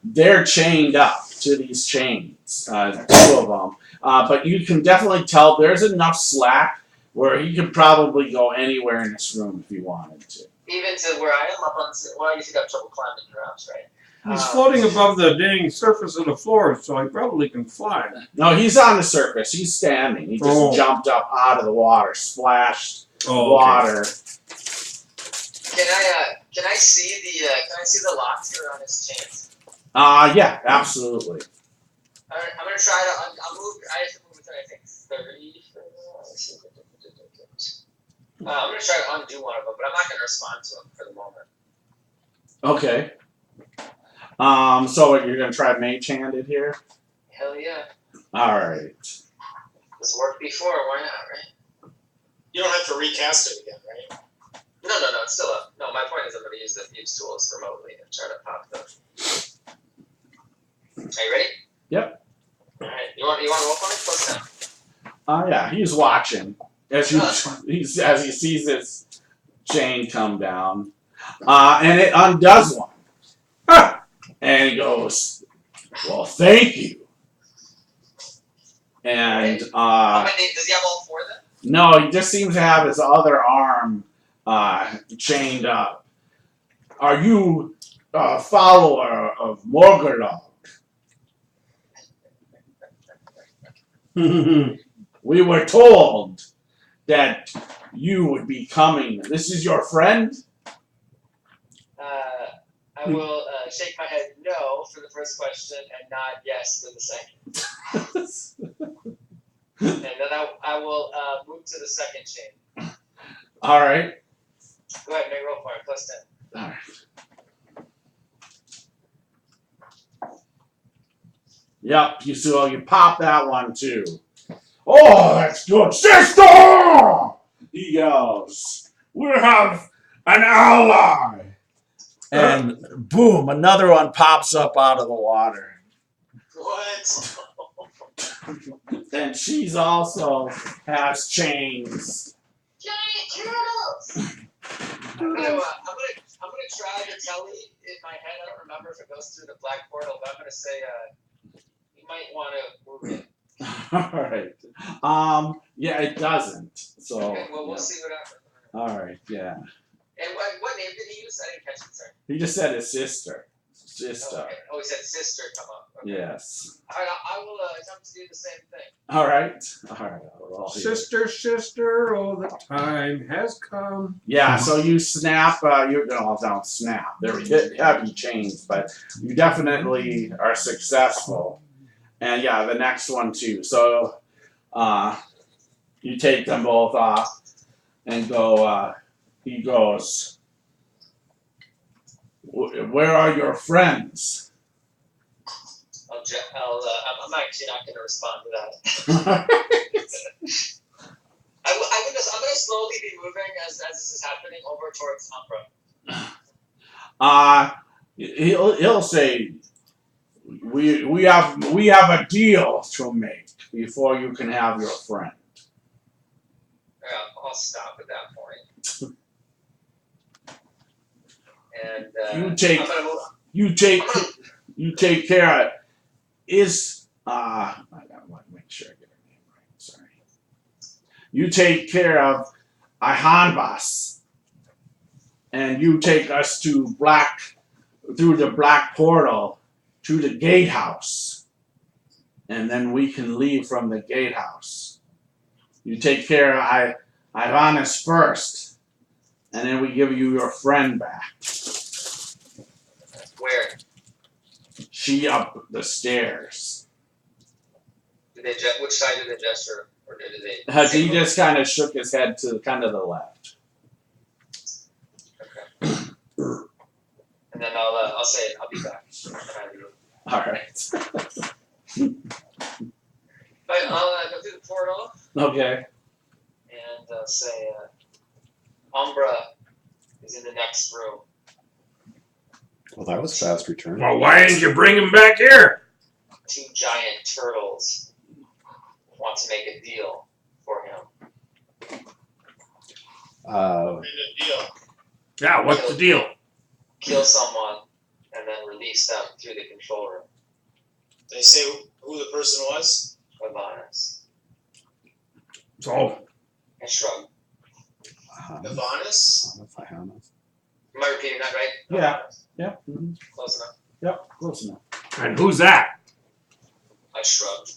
They're chained up to these chains, 2 of them. But you can definitely tell there's enough slack where he could probably go anywhere in this room if he wanted to. Even to where I am up on I usually got trouble climbing around, right? He's floating above the dang surface of the floor, so he probably can fly. No, he's on the surface. He's standing. He just jumped up out of the water, splashed water. Can I see the locks that are on his chains? Yeah, absolutely. Alright, I'm gonna try to I'll move. I have to move it to I think 30. I'm gonna try to undo one of them, but I'm not gonna respond to him for the moment. Okay. So you're gonna try mage handed here? Hell yeah. Alright. This worked before, why not, right? You don't have to recast it again, right? No, it's still up. No, my point is I'm gonna use the Thieves tools remotely and try to pop them. Are you ready? Yep. Alright, you want to roll for me? Close down. Yeah, he's watching as he sees his chain come down. And it undoes one. And he goes, well, thank you. And How many does he have all 4 then? no, he just seems to have his other arm chained up. Are you a follower of Morgardog? We were told that you would be coming. This is your friend? I will shake my head no for the first question and nod yes for the second. And then I will move to the second chain. All right. Go ahead, make a roll for it. Plus 10. All right. Yep, you pop that one too. Oh, that's good. Sister! He yells. We have an ally. And boom, another one pops up out of the water. What? And she's also has chains. Giant turtles! I'm gonna try to tell you in my head. I don't remember if it goes through the black portal, but I'm gonna say you might want to move it. All right. Yeah, it doesn't. So. Okay, well, we'll see what happens. All right. Yeah. And what name did he use? I didn't catch it, sorry. He just said his sister. Sister. Oh, okay. Oh, he said sister come up. Okay. Yes. Alright, I will attempt to do the same thing. All right. All right. I'll hear it. Sister, oh, the time has come. Yeah. So you snap. You don't snap. They're heavy chains, but you definitely are successful. And yeah, the next one too. So, you take them both off and go. He goes, where are your friends? I'm actually not going to respond to that. I'm going to slowly be moving as this is happening over towards Umbra. He'll say, we have a deal to make before you can have your friend. Yeah, I'll stop at that point. And you take care of it. I want to make sure I get her name right. Sorry. You take care of Ihanbas, and you take us through the black portal to the gatehouse, and then we can leave from the gatehouse. You take care of Ivanus first, and then we give you your friend back. where? She up the stairs. Did they which side did they gesture, or did they? He just kind of shook his head to kind of the left. Okay. And then I'll say it. I'll be back. All right. Right, I'll go through the portal Okay. and say Umbra is in the next room. Well, that was fast return. Well, why didn't you bring him back here? 2 giant turtles want to make a deal for him. Made a deal. Yeah, what's the deal? Kill someone and then release them through the control room. They say who the person was? Advanis. So, I shrug. Navanis? Am I repeating that right? Yeah. Yep. Mm-hmm. Close enough. Yep. Close enough. and who's that? I shrugged.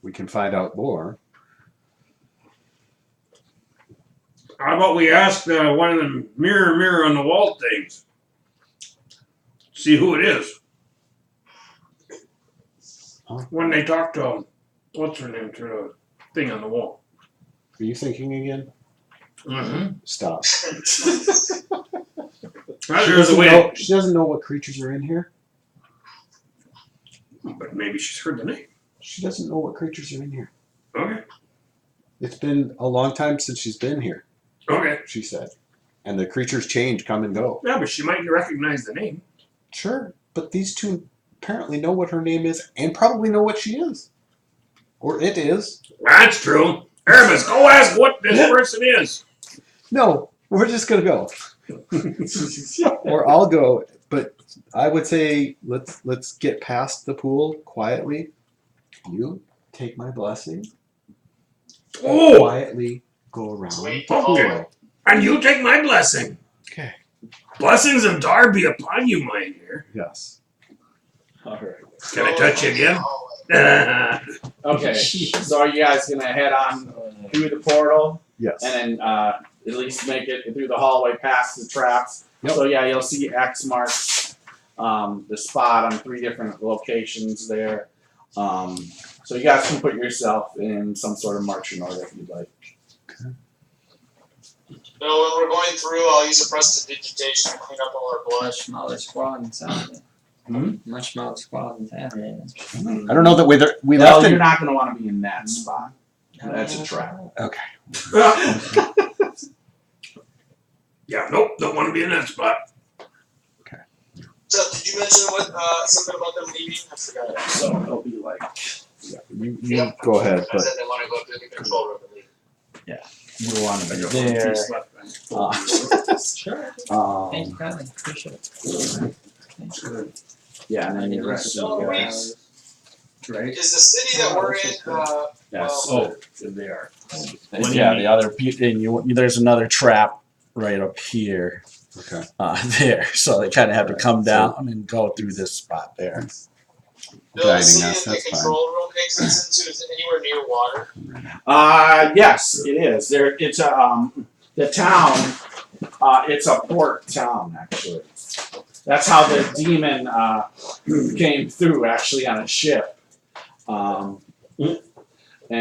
We can find out more. How about we ask one of them mirror on the wall things? See who it is. Huh? When they talk to what's her name, to the thing on the wall. Are you thinking again? Mm-hmm. Stop. She doesn't know what creatures are in here. But maybe she's heard the name. She doesn't know what creatures are in here. Okay. It's been a long time since she's been here, Okay. she said. And the creatures change, come and go. Yeah, but she might recognize the name. Sure, but these two apparently know what her name is and probably know what she is. Or it is. That's true. Erebus, go ask what this person is. No, we're just going to go. Or I'll go, but I would say let's get past the pool quietly. You take my blessing. Oh, Quietly go around the pool. okay. And you take my blessing. Okay. Blessings of Darby upon you, my dear. Yes. All right. Can I touch you again? Okay. So are you guys gonna head on through the portal Yes. and then at least make it through the hallway past the traps? Yep. So yeah, you'll see X marks the spot on 3 different locations there. So you guys can put yourself in some sort of marching order if you'd like. No, when we're going through, I'll use a prestidigitation to clean up all our blood. Much smaller squad than Saturday. Much smaller squad than Saturday. I don't know that we Well, left you're it. not gonna want to be in that spot. That's a trap. Okay. Yeah, nope, don't want to be in that spot. So, did you mention what something about them leaving? I forgot. So it'll be like Yeah, you go ahead, I but said they want to go through the control room and leave. you want to be there. Sure. Thank you kindly. Appreciate it. Yeah, and then the rest of you guys. Right. Is the city that we're in? Yes. Oh, they are. Yeah, the other and there's another trap right up here, okay. there. So they kind of have to Right, come so- down and go through this spot there. The Guiding city us, that the that's fine. control room exits into, is it anywhere near water? Yes, it is. There, it's a the town. It's a port town actually. That's how the demon came through actually on a ship. And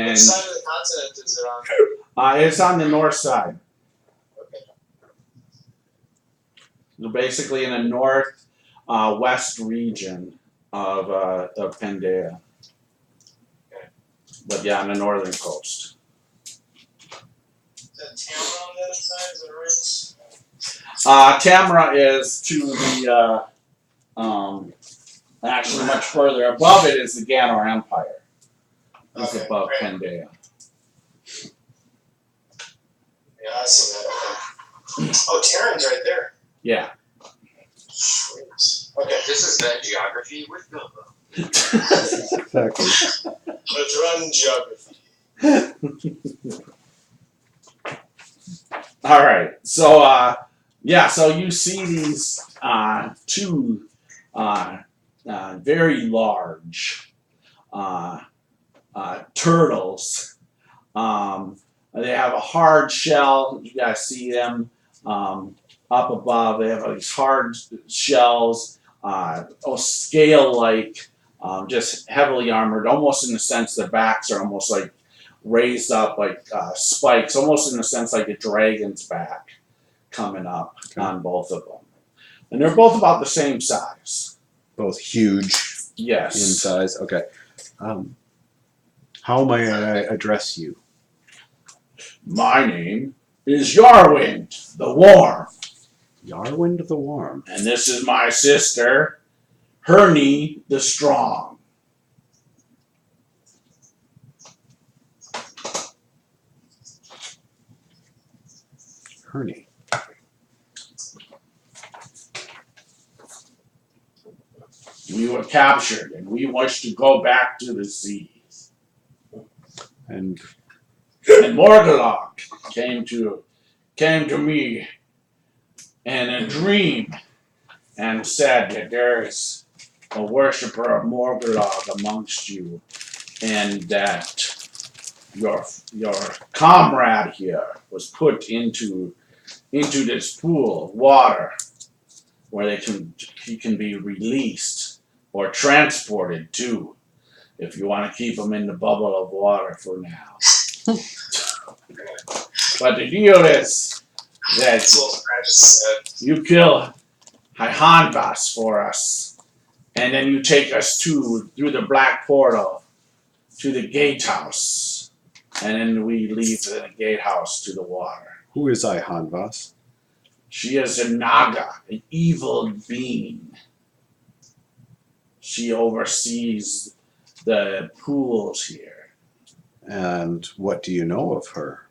Which side of the continent is it on? it's on the north side. Okay. So basically in the north west region of Pangaea. Okay. But yeah, on the northern coast. Is that Tamara on the other side? Is that right? Tamara is to the actually much further above it is the Ganor Empire. It's Okay, above great. Pangaea. Yeah, I see that. Okay. Oh, Terran's right there. Yeah. Sweet. Okay, This is then geography with Bilbo. Exactly. let's run geography. All right. So yeah. So you see these 2 very large turtles. They have a hard shell. You guys see them. up above. They have these hard shells, scale-like, just heavily armored, almost in the sense their backs are almost like raised up like spikes, almost in the sense like a dragon's back coming up on both of them. And they're both about the same size. Both huge Yes. in size. Okay. How may I address you? My name is Yarwind the Warm. Yarwind the Warm. And this is my sister, Hernie the Strong. Hernie. We were captured and we wish to go back to the seas. And Morgulok came to me in a dream and said that there is a worshipper of Morgulok amongst you, and that your comrade here was put into this pool of water where he can be released or transported to, if you want to keep him in the bubble of water for now. But the deal is that you kill Hanbas for us, and then you take us through the black portal to the gatehouse, and then we leave the gatehouse to the water. who is Hanbas? She is a Naga, an evil being. She oversees the pools here. And what do you know of her?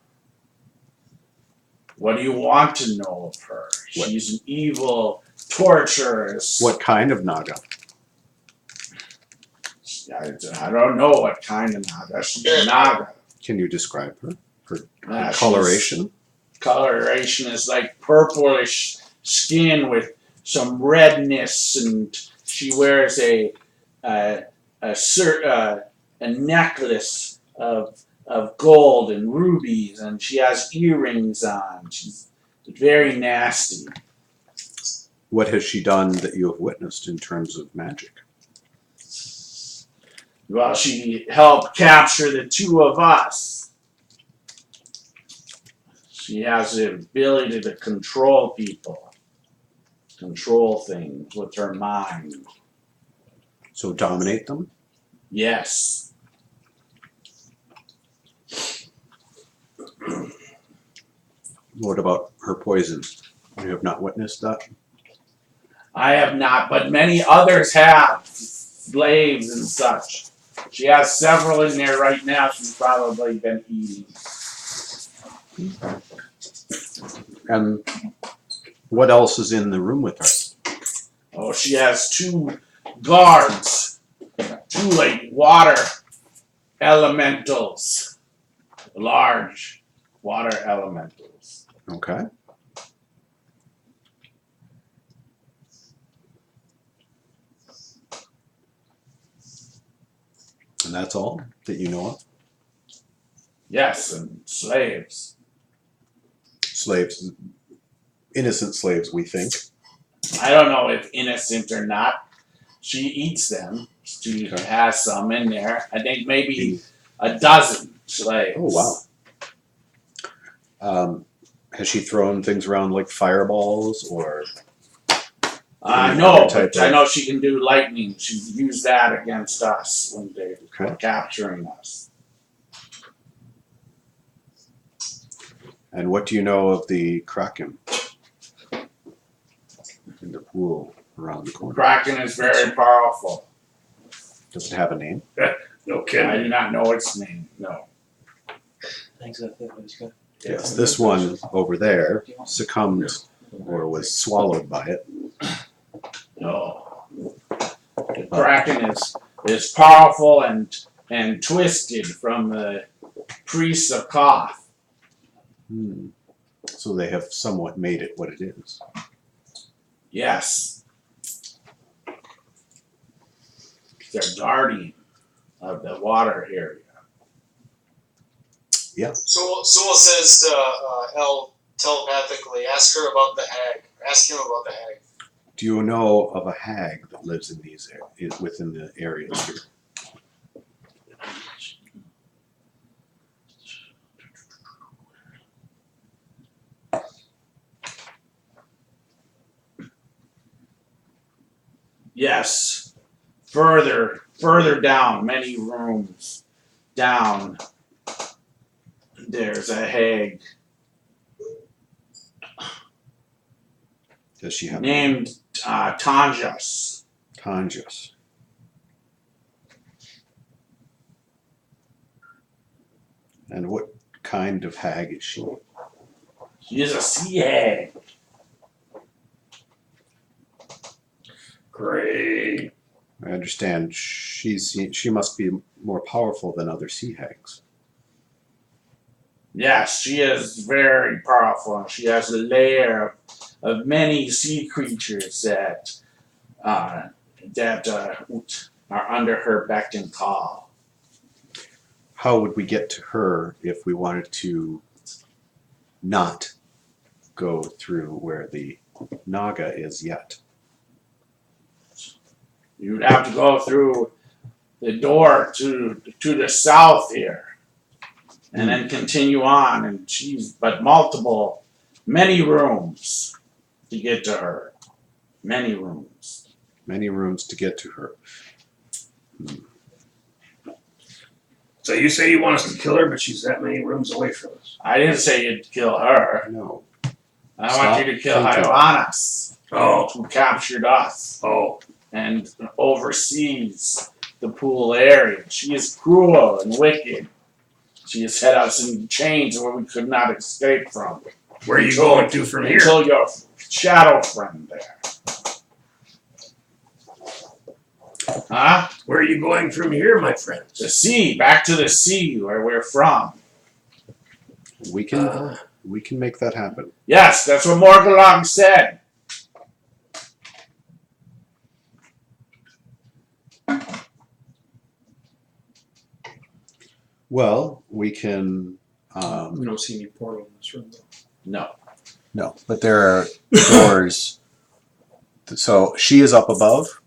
What do you want to know of her? What? She's an evil, torturous. What kind of Naga? I don't know what kind of Naga. She's a Naga. Can you describe her? Her She's- coloration? Coloration is like purplish skin with some redness, and she wears a necklace of gold and rubies, and she has earrings on. She's very nasty. What has she done that you have witnessed in terms of magic? Well, she helped capture the two of us. She has the ability to control people, control things with her mind. So dominate them? Yes. What about her poison? You have not witnessed that? I have not, but many others have. Slaves and such. She has several in there right now she's probably been eating. And what else is in the room with her? Oh, she has two guards. Two like water elementals. Large water elementals. Okay. And that's all that you know of? Yes, and slaves. Slaves, innocent slaves, we think. I don't know if innocent or not. She eats them. She Okay. has some in there. I think maybe a dozen slaves. Oh, wow. Has she thrown things around like fireballs or? No, type but I of- know she can do lightning. She used that against us when they were Okay. capturing us. And what do you know of the Kraken in the pool around the corner? Kraken is very powerful. Does it have a name? No kidding. I do not know its name. No. Thanks, that was good. Yes, this one over there succumbed or was swallowed by it. No. The Kraken is powerful and twisted from the priests of Koth. So they have somewhat made it what it is. Yes. They're guardian of the water area. Sewell says to Elle, telepathically. Ask her about the hag. Ask him about the hag. Do you know of a hag that lives in these within the areas here? Yes. Further down, many rooms down, there's a hag Does she have named Tanjas. Tanjas? And what kind of hag is she? She is a sea hag. Great. I understand she must be more powerful than other sea hags. Yes, she is very powerful. She has a lair of many sea creatures that are under her beck and call. How would we get to her if we wanted to not go through where the Naga is yet? You'd have to go through the door to the south here, and then continue on. And many rooms to get to her. Many rooms. Many rooms to get to her. So you say you want us to kill her, but she's that many rooms away from us. I didn't say you'd kill her. No. I Stop want you to kill thinking. Hyoannis, Oh. who captured us Oh. and oversees the pool area. She is cruel and wicked. She has set us in chains where we could not escape from. Where are you going to from here? Until your shadow friend there. Huh? Where are you going from here, my friends? The sea, back to the sea where we're from. We can make that happen. Yes, that's what Morgulong said. Well, we can. We don't see any portal in this room, though. No, but there are doors. So she is up above,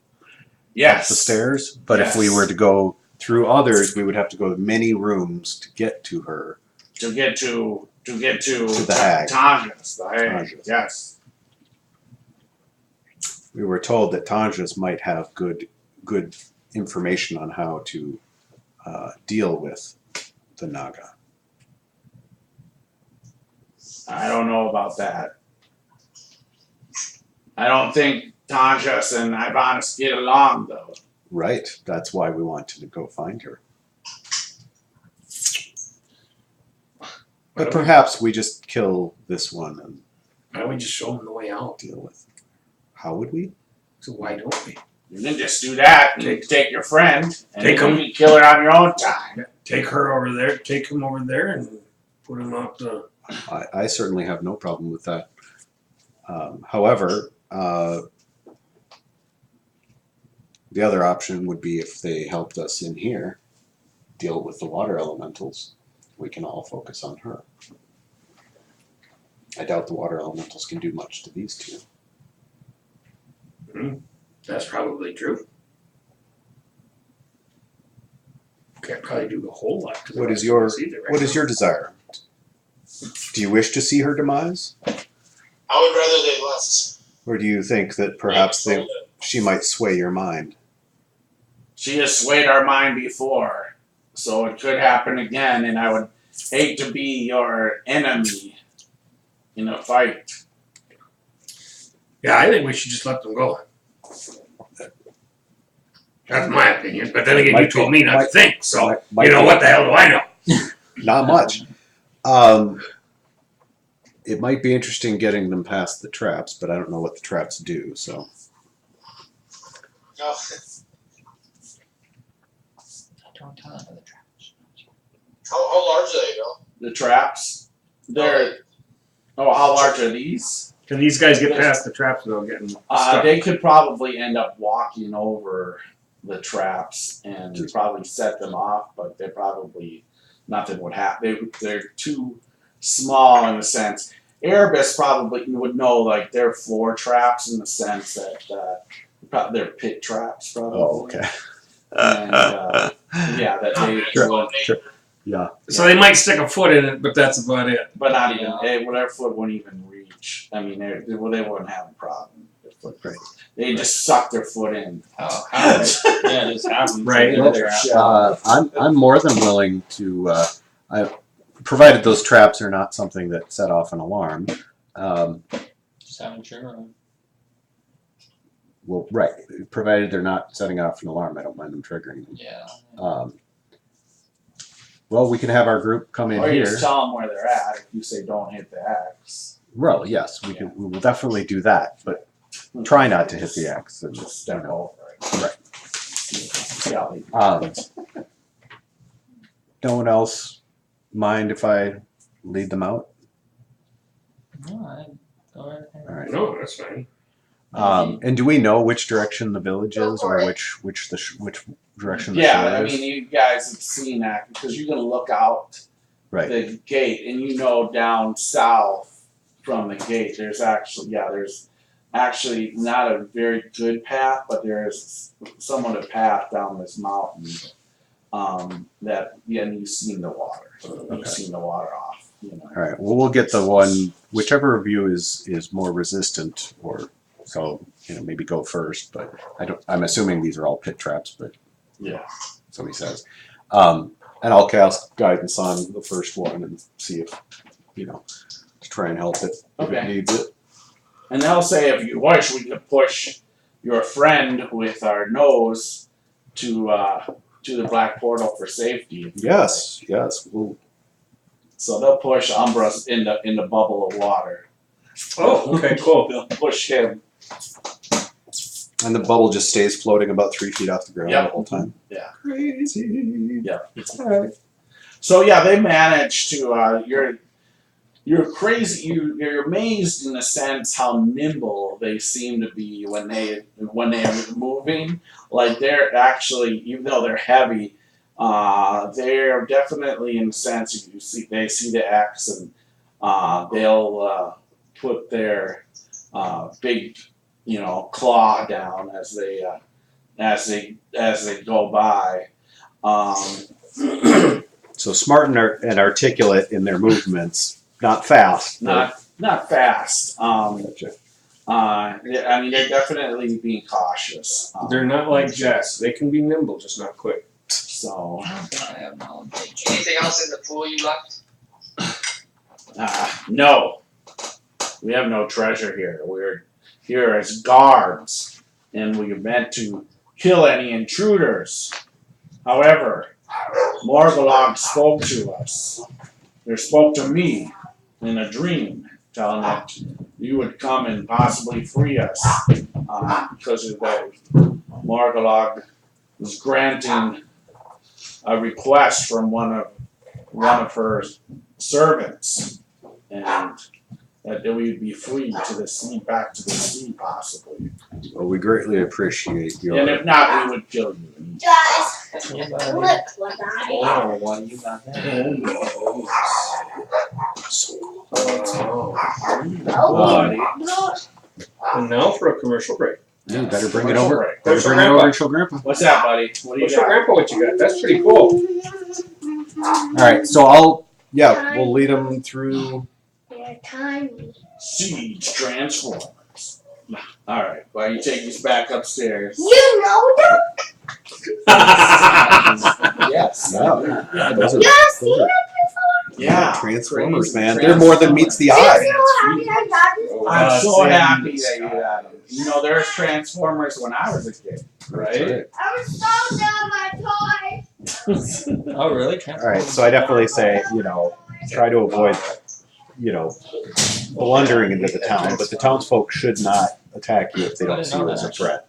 Yes. up the stairs. But if we Yes. were to go through others, we would have to go to many rooms to get to her. To get to the hag. Tanjas, the hag. Tanjas. Yes. We were told that Tanjas might have good information on how to deal with the Naga. I don't know about that. I don't think Tanjas and Hyoannis get along, though. Right. That's why we want to go find her. But perhaps we just kill this one and Why don't we just show them the way out? deal with it. How would we? So why don't we? You can just do that and take your friend and Take then him. you can kill her on your own time. Take her over there, take him over there, and put him out the... I certainly have no problem with that. However, the other option would be if they helped us in here deal with the water elementals. We can all focus on her. I doubt the water elementals can do much to these two. That's probably true. Can't probably do a whole lot. to the What rest is your of us either, right What is now. your desire? Do you wish to see her demise, I would rather they left. or do you think that perhaps she might sway your mind? She has swayed our mind before, so it could happen again, and I would hate to be your enemy in a fight. Yeah, I think we should just let them go. That's my opinion. But then again, you told me not to think, so you know what the hell do I know? Not much. It might be interesting getting them past the traps, but I don't know what the traps do. So No. Don't tell them the traps. How large are they, Bill? The traps, they're... Oh, how large are these? Can these guys get past the traps without getting stuck? They could probably end up walking over the traps and probably set them off, but they're probably... Nothing would happen. They're too small in a sense. Erebus probably would know like their floor traps in the sense that they're pit traps probably. Oh, okay. And yeah, that they Sure. Yeah. So they might stick a foot in it, but that's about it. but not even their foot wouldn't even reach. I mean, they wouldn't have a problem. Their foot, Right. They just suck their foot in. Oh, yeah, just have them. Right. I'm more than willing to, provided those traps are not something that set off an alarm. Just have them trigger them. Well, right. Provided they're not setting off an alarm, I don't mind them triggering them. Yeah. Well, we can have our group come in Or you here. just tell them where they're at. If you say don't hit the axe, Well, yes, we will definitely do that, but try not to hit the X. And, just step you know, over it. Right. Yeah. No one else mind if I lead them out? No, go right ahead. All right. No, that's fine. And do we know which direction the village is, or which direction the shore I is? mean, you guys have seen that because you're gonna look out Right. the gate, and you know down south from the gate, there's actually not a very good path, but there's somewhat a path down this mountain. And you've seen the water. You've seen the water off. You know. All right. Well, we'll get the one, whichever of you is more resistant, or so maybe go first. But I'm assuming these are all pit traps, but Yeah. so he says. And I'll cast guidance on the first one and see if to try and help it if it needs it. And they'll say, if you wish, we could push your friend with our nose to the black portal for safety. Yes. Well, So they'll push Umbra in the bubble of water. Oh, okay, cool. They'll push him. and the bubble just stays floating about 3 feet off the ground Yep. the whole time. Yeah. Crazy. Yeah. All right. So yeah, they managed to. You're crazy. You're amazed in a sense how nimble they seem to be when they're moving. Like they're actually, even though they're heavy, they're definitely in a sense they see the X and they'll put their big claw down as they go by. So smart and articulate in their movements, not fast. Not fast. Gotcha. I mean, they're definitely being cautious. They're not like jets. They can be nimble, just not quick. So, I have knowledge. Anything else in the pool you left? no, we have no treasure here. We're here as guards, and we are meant to kill any intruders. However, Morgulog spoke to us. Or spoke to me in a dream, telling that you would come and possibly free us because of that. Morgulog was granting a request from one of her servants, and that we would be free to the sea, back to the sea, possibly. Well, we greatly appreciate your. And if not, we would kill you. Guys, Yeah, look what I oh, well, you got that. no. And now for a commercial break. You better bring it Commercial over. break. Better bring it over and show Grandpa. What's that, buddy? What do you Show got? Grandpa what you got. That's pretty cool. All right, so we'll lead them through. They're tiny. Siege Transformers. All right. Well, you take us back upstairs. You know them? Yes. Yeah, those are, You have seen them before? Yeah. Transformers, Crazy man. They're more than meets the You eye. know how I got this? I'm so Sam. happy that you got them. You know, there was Transformers when I was a kid. Right? I'm so done my toys. Oh, really? All right, so I definitely say, try to avoid, blundering into the town, but the townsfolk should not attack you if they don't see you as a threat.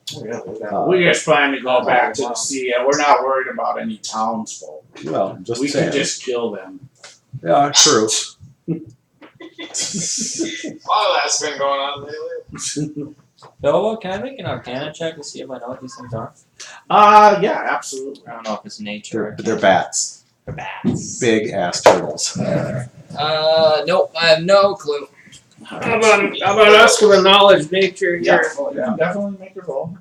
We just plan to go back to the sea, and we're not worried about any townsfolk. Well, just We saying. can just kill them. Yeah, true. A lot of that's been going on lately. Bilbo, can I make an Arcana check to see if I know what these things are? Yeah, absolutely. I don't know if it's nature. They're bats. They're bats. Big ass turtles. Nope, I have no clue. How about us with a knowledge nature Yeah, here? yeah, definitely make a roll.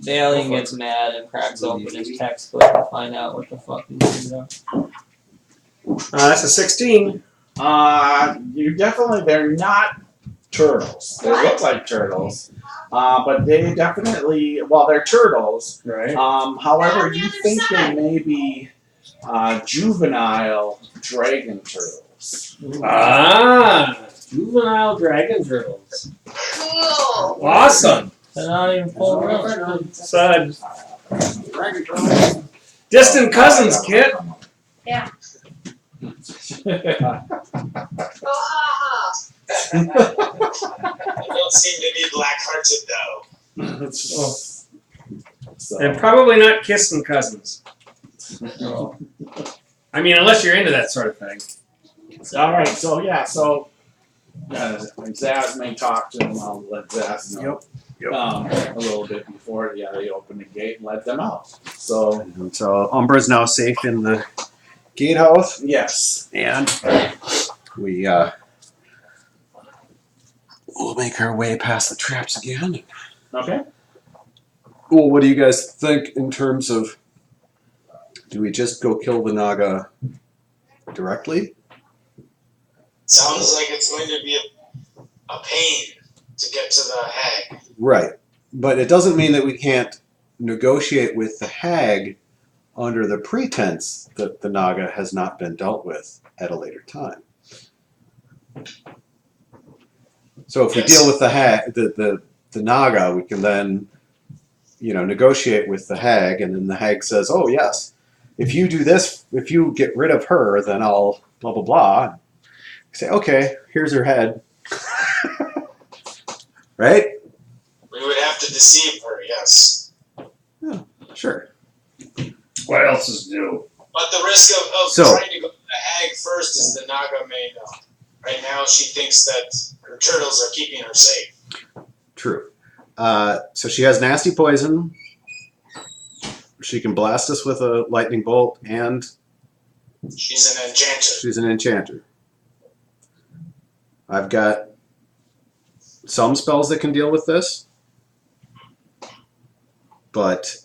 Valiant gets mad and cracks open his textbook to find out what the fuck these things are. That's a 16. They're not turtles. They look like turtles, but they definitely, they're turtles. Right. However, you think they may be juvenile dragon turtles. Juvenile dragon turtles. Cool. Awesome. They're not even full grown. So, distant cousins, Kit. Oh, ha They don't seem to be black-hearted though. So, And probably not kissing cousins. I mean, unless you're into that sort of thing. all right, so Zaz may talk to them. I'll let Zaz know. Yep. A little bit before they open the gate and let them out. So Umbra's now safe in the gatehouse, yes, and we we'll make our way past the traps again. okay. Well, what do you guys think in terms of? Do we just go kill the Naga directly? Sounds like it's going to be a pain to get to the hag. Right, but it doesn't mean that we can't negotiate with the hag under the pretense that the Naga has not been dealt with at a later time. So if we deal with the hag, the Naga, we can then, negotiate with the hag, and then the hag says, "Oh yes, if you do this, if you get rid of her, then I'll blah blah blah." Say, "Okay, here's her head." Right? We would have to deceive her, yes. Sure. What else is new? But the risk of So- trying to go to the hag first is the Naga may know. Right now she thinks that her turtles are keeping her safe. True. So she has nasty poison. She can blast us with a lightning bolt, and She's an enchanter. she's an enchanter. I've got some spells that can deal with this, but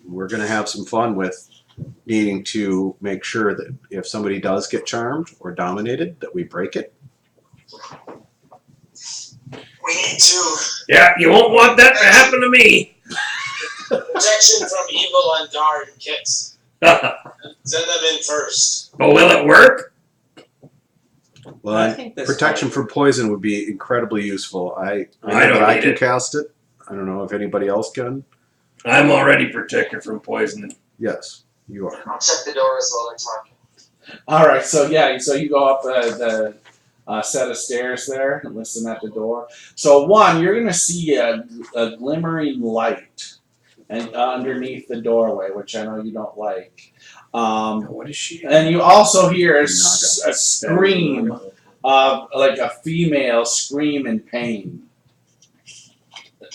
we're going to have some fun with needing to make sure that if somebody does get charmed or dominated, that we break it. We need to Yeah, you won't want that to happen to me. protection from evil and Dar and kits. Send them in first. But will it work? Well, I think this protection might- from poison would be incredibly useful. I I know don't that I need can it. cast it. I don't know if anybody else can. I'm already protected from poison. Yes, you are. I'll check the doors while they're talking. All right, so you go up the set of stairs there and listen at the door. So you're gonna see a glimmering light, and underneath the doorway, which I know you don't like. What is she? And you also hear a scream, like a female scream in pain.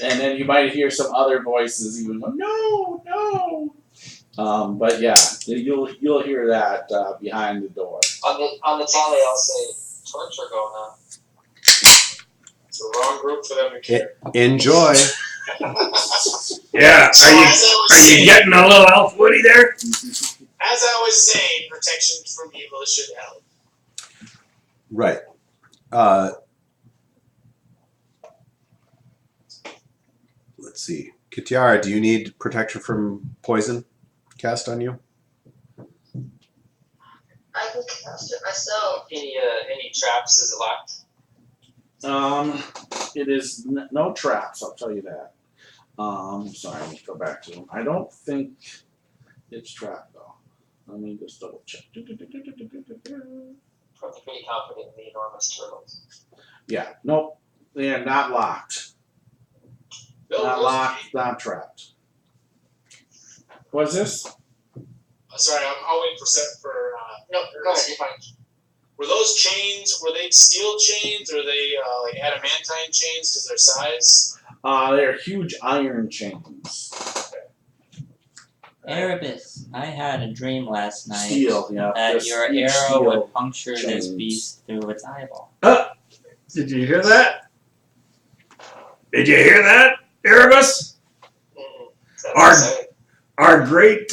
And then you might hear some other voices even go, "No, no." But yeah, you'll hear that behind the door. On the tally, I'll say torture going on. It's the wrong group for them to care. Enjoy. Yeah, So as I was saying, getting a little elf woody there? as I was saying, protection from evil should help. Right. Let's see. Kitiara, do you need protection from poison cast on you? I can cast it myself. Any traps? Is it locked? It is no traps. I'll tell you that. Sorry, let me go back to them. I don't think it's trapped though. Let me just double check. I'm pretty confident in the enormous turtles. Yeah, nope. They are not locked. Bill, Not those- locked, not trapped. What's this? Sorry, I'll wait for Seth for. No, go ahead. You're fine. Were those chains? Were they steel chains, or they like adamantine chains because their size? They're huge iron chains. Erebus, I had a dream last night Steel, yeah. that this your huge arrow steel would puncture this chains. beast through its eyeball. Did you hear that? Did you hear that, Erebus? Our great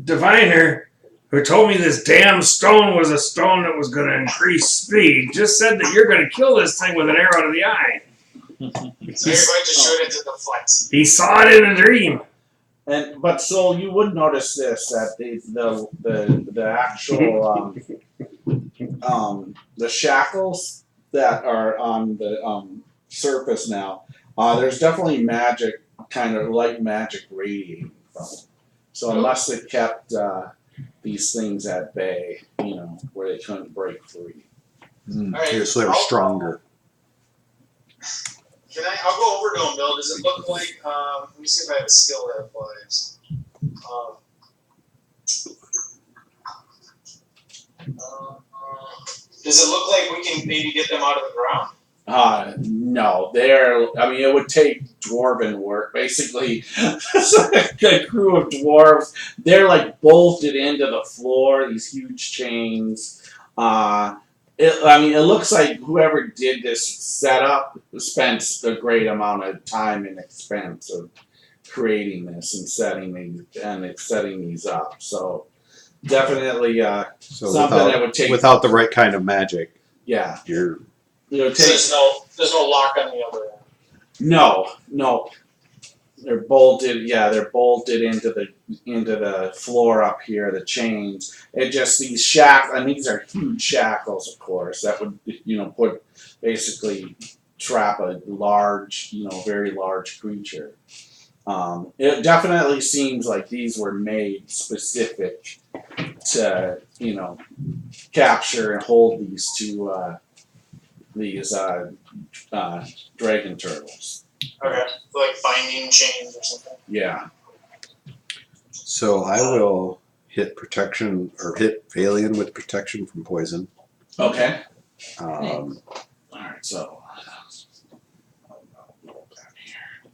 diviner, who told me this damn stone was a stone that was going to increase speed, just said that you're going to kill this thing with an arrow to the eye. So you're going to shoot it to deflect. He saw it in a dream. But Sol, you would notice this, that the actual the shackles that are on the surface now, there's definitely magic, kind of light magic radiating from them. So unless they kept these things at bay, where they couldn't break free. Alright, So they were stronger. I'll go over to him, Bill. Does it look like, let me see if I have a skill that applies. Does it look like we can maybe get them out of the ground? No, it would take dwarven work. Basically, a crew of dwarves, they're like bolted into the floor, these huge chains. It looks like whoever did this setup spent a great amount of time and expense of creating this and setting these up. So definitely something that would take without the right kind of magic. Yeah, You're So there's no lock on the other end. No. They're bolted. Yeah, they're bolted into the floor up here. The chains. It just these these are huge shackles, of course. That would basically trap a large, very large creature. It definitely seems like these were made specific to capture and hold these two dragon turtles. Okay, like binding chains or something. Yeah. So I will hit protection or hit Valian with protection from poison. Okay. I'm Alright, so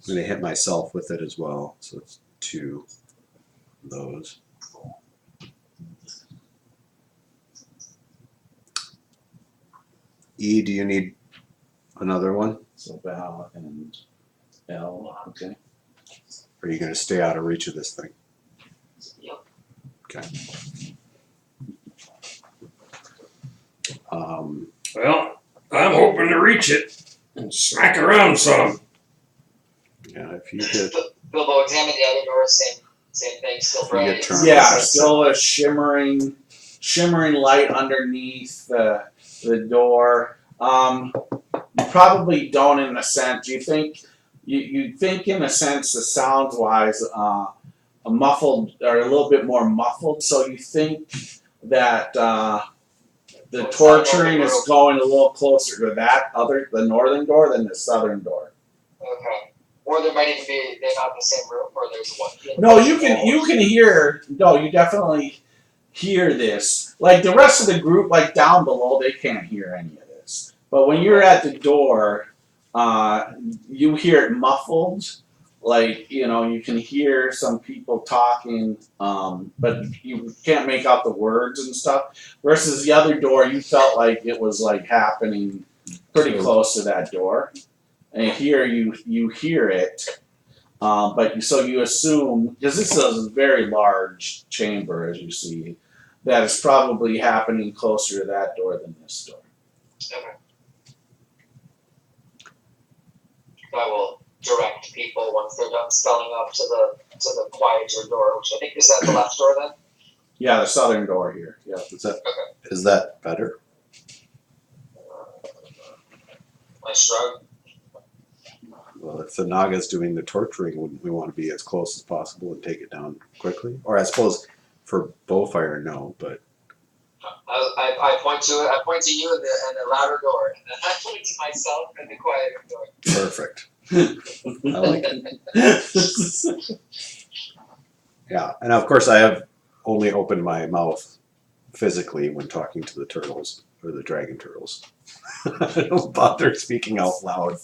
going to hit myself with it as well. So it's 2 of those. E, do you need another one? So Val and Elle, okay. Or are you going to stay out of reach of this thing? Yep. Okay. Well, I'm hoping to reach it and smack around some. Yeah, if you hit. Bilbo, examine the other door. Same thing. Still You get bright. charmed. Yeah, still a shimmering light underneath the door. You probably don't, in a sense. You think in a sense, the sounds wise, a muffled or a little bit more muffled. So you think that the torturing is going a little closer to the northern door than the southern door. Okay. Or there might even be they're not in the same room, or there's one. No, you can hear. No, you definitely hear this. Like the rest of the group, like down below, they can't hear any of this. But when you're at the door, you hear it muffled. Like you can hear some people talking, but you can't make out the words and stuff. Versus the other door, you felt like it was like happening pretty close to that door. And here you hear it, but you assume, because this is a very large chamber, as you see, that it's probably happening closer to that door than this door. Okay. I will direct people once they're done spelling up to the quieter door, which I think is that the left door then? Yeah, the southern door here. Yeah. Is that better? I shrug. Well, if the Naga's doing the torturing, wouldn't we want to be as close as possible and take it down quickly? Or I suppose for bowfire, no, but I point to it. I point to you and the louder door, and then I point to myself and the quieter door. perfect. I like it. Yeah, and of course I have only opened my mouth physically when talking to the turtles or the dragon turtles. I don't bother speaking out loud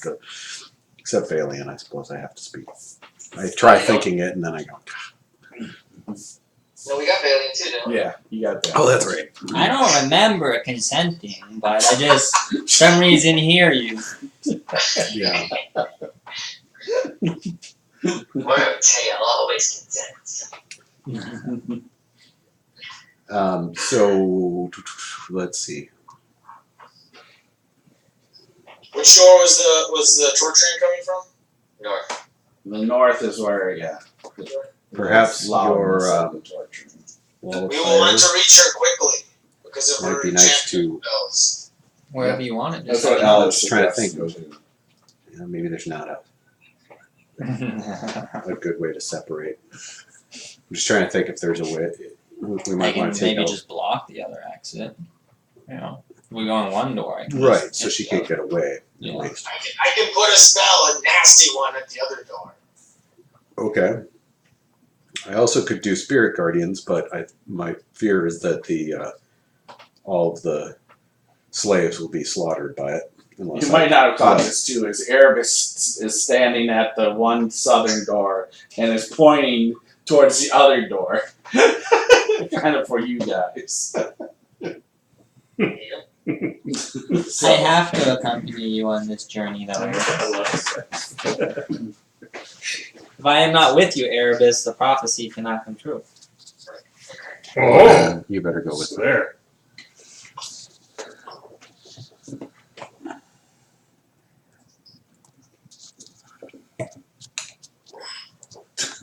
except Valian, I suppose I have to speak. I try thinking it and then I go. No, we got Bailey too, didn't we? Yeah, you got that. Oh, that's right. I don't remember consenting, but I just, for some reason, hear you. Yeah. Well, Tay always consents. So let's see. Which shore was the torturing coming from? North. The north is where, yeah. Perhaps your wall of We will want to fire reach her quickly because of might her be nice enchantment to. spells. Wherever you want it. That's Just what I Elle was is trying to suggesting, think too. Yeah, maybe there's not a good way to separate. I'm just trying to think if there's a way. We I might can want to take maybe out. just block the other exit. You know, if we go in one door. I can Right, just so hit she the can't other. get away. Yeah. At least. I can put a spell, a nasty one, at the other door. Okay. I also could do spirit guardians, but my fear is that the all of the slaves will be slaughtered by it. Unless You might not have caught this too, is Erebus is standing at the one southern door and is pointing towards the other door. Kind of for you guys. So, I have to accompany you on this journey, though. If I am not with you, Erebus, the prophecy cannot come true. Oh, You better go with it's there.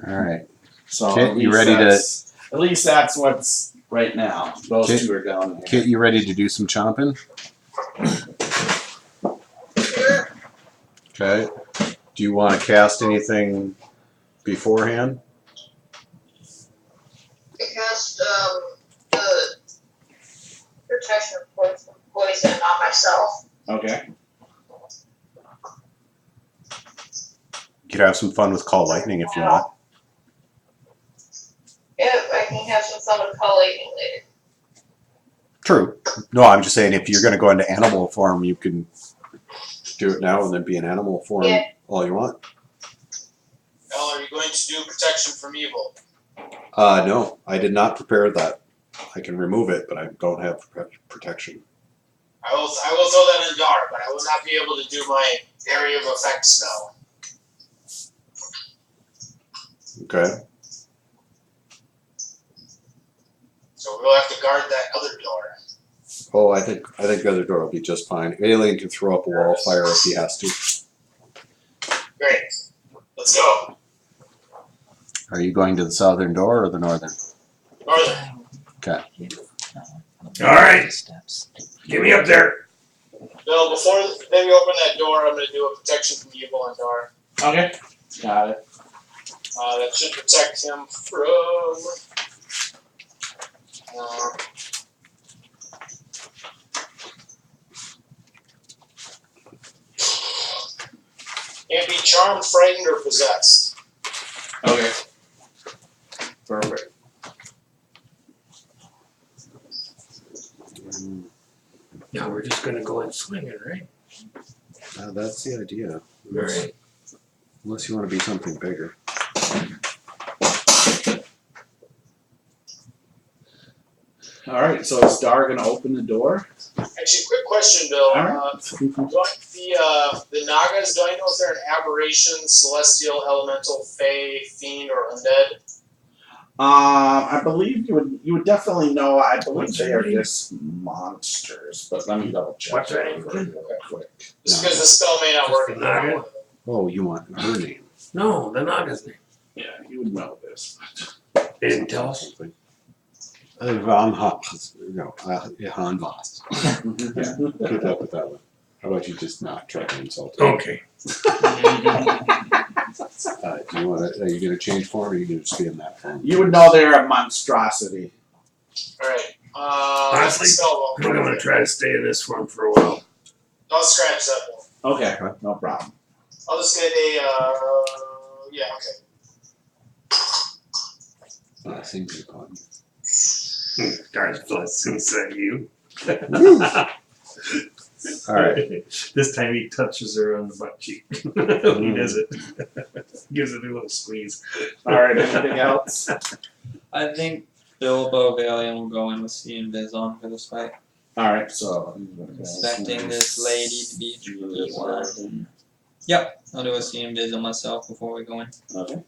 All right. so Kit, at you least ready to- that's- At least that's what's right now. Those Kit- two are down there. Kit, you ready to do some chomping? Okay. Do you want to cast anything beforehand? Because the protection from poison on myself. Okay. You could have some fun with Call Lightning if you want. Yeah, I can have some fun with Call Lightning later. True. No, I'm just saying if you're going to go into animal form, you can do it now and then be in animal form Yeah. all you want. Elle, are you going to do protection from evil? No, I did not prepare that. I can remove it, but I don't have protection. I will throw that in Dar, but I will not be able to do my area of effect spell. Okay. So we'll have to guard that other door. Oh, I think the other door will be just fine. Alien can throw up a wall of fire if he has to. Great. Let's go. Are you going to the southern door or the northern? Northern. Okay. All right. Steps. Get me up there. Bill, before we open that door, I'm going to do a protection from evil on Dar. Okay. Got it. That should protect him from. Can't be charmed, frightened, or possessed. Okay. Perfect. Now we're just gonna go in swinging, right? That's the idea. All right. Unless you want to be something bigger. All right. So is Dar gonna open the door? Actually, quick question, Bill. All right. The Nagas, do I know if they're an aberration, celestial, elemental, fey, fiend, or undead? I believe you would definitely know. I believe What's they her are name? just monsters, but let me double check. What's her name? real quick. Just because the spell may not work. Just the Naga? Oh, you want her name? No, the Naga's name. Yeah, you would know this. They didn't tell us. Something. Van Haas. No, Han Voss. Good luck with that one. How about you just not try to insult him? Okay. Do you want to? Are you going to change form, or are you going to just be in that form? You would know they're a monstrosity. Alright. Honestly, Spell I think I'm gonna try to stay in this form for a while. I'll scratch that one. Okay, no problem. I'll just get a, yeah, okay. Seems upon Darth Bless inside you. you. All right. This time he touches her on the butt cheek. He does it. Gives it a little squeeze. All right, anything else? I think Bilbo Valiant will go in with See Invis on for this fight. Alright, so. Expecting this lady to be G1. Yep, I'll do a See Invis on myself before we go in. Okay.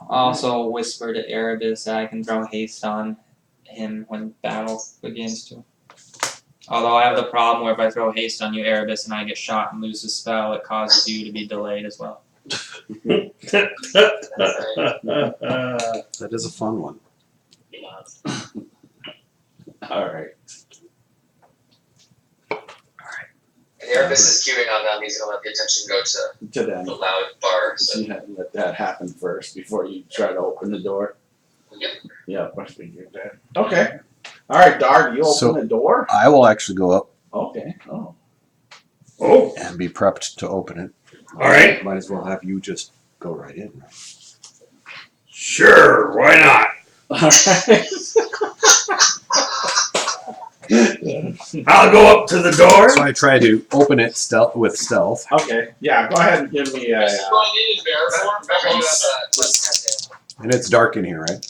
Also whisper to Erebus that I can throw haste on him when battle begins to. Although I have the problem where if I throw haste on you, Erebus, and I get shot and lose the spell, it causes you to be delayed as well. That is a fun one. Alright. And Erebus is queuing on them. He's gonna let the attention go to To them. the loud bar. So. So you had to let that happen first before you try to open the door. Yep. Yeah, I figured that. Okay. Alright, Dar, you open So- the door? I will actually go up Okay. Oh. Oh, and be prepped to open it. all right. Might as well have you just go right in. Sure, why not? Alright. I'll go up to the door. So I try to open it with stealth. Okay. Yeah, go ahead and give me a. Going in bear form. Remember, you have a plus 10. And it's dark in here, right?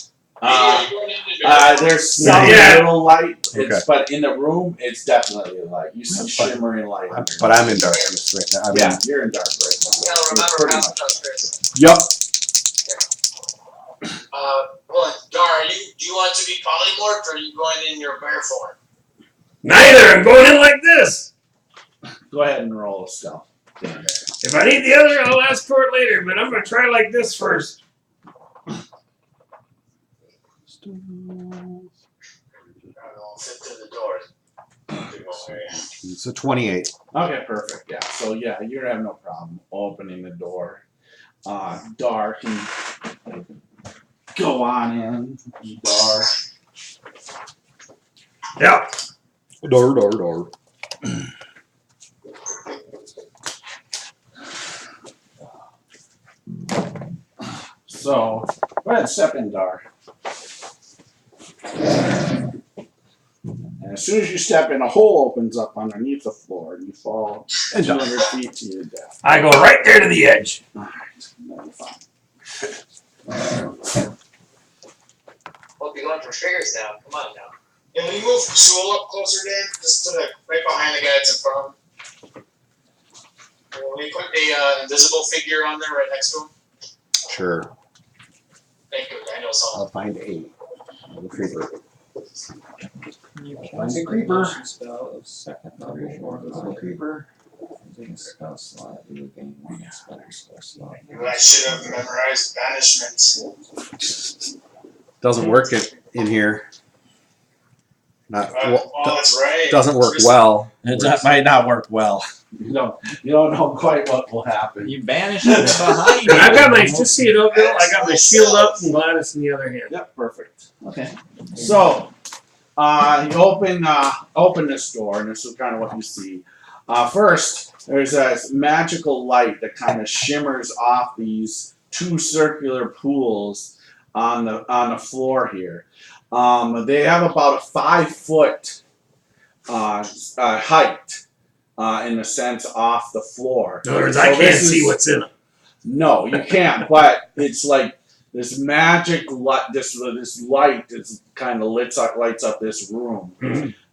There's some Yeah. little light, Okay. but in the room, it's definitely light. You see That's fine. shimmering light. But I'm in darkness right now. Yeah, you're in dark right now. Yeah, remember Pretty pass much. without trace. Yep. Well, Dar, do you want to be polymorphed or are you going in your bear form? Neither. I'm going in like this. Go ahead and roll a stealth. If I need the other, I'll ask for it later. But I'm gonna try like this first. I'll fit to the door. It's a 28. Okay, perfect. Yeah. So yeah, you have no problem opening the door. Dar can go on in. Dar. Yeah. Door. So go ahead and step in, Dar. And as soon as you step in, a hole opens up underneath the floor, and you fall And 200 feet to your death. I go right there to the edge. All right, no, you're fine. Hope you're going for triggers now. Come on now. Can we move Sewell up closer, Dan? Just to the right behind the guy that's in front of him. Can we put the invisible figure on there right next to him? Sure. Thank you. I know something. I'll find a creeper. You can Find a cast creeper. a spell of second level or Creeper. using a spell slot. You gain one spell slot. Maybe I should have memorized banishment. Doesn't work in here. Not That's right. doesn't work well. That might not work well. You don't know quite what will happen. You banish it behind you. I got my just so you know, Bill. I got my shield up and Gladys in the other hand. Yep, perfect. Okay. So, you open this door, and this is kind of what you see. First, there's a magical light that kind of shimmers off these two circular pools on the floor here. They have about a 5-foot height. In a sense, off the floor. In other words, So I can't this see is- what's in them. No, you can't. But it's like this magic light. This light is kind of lights up this room,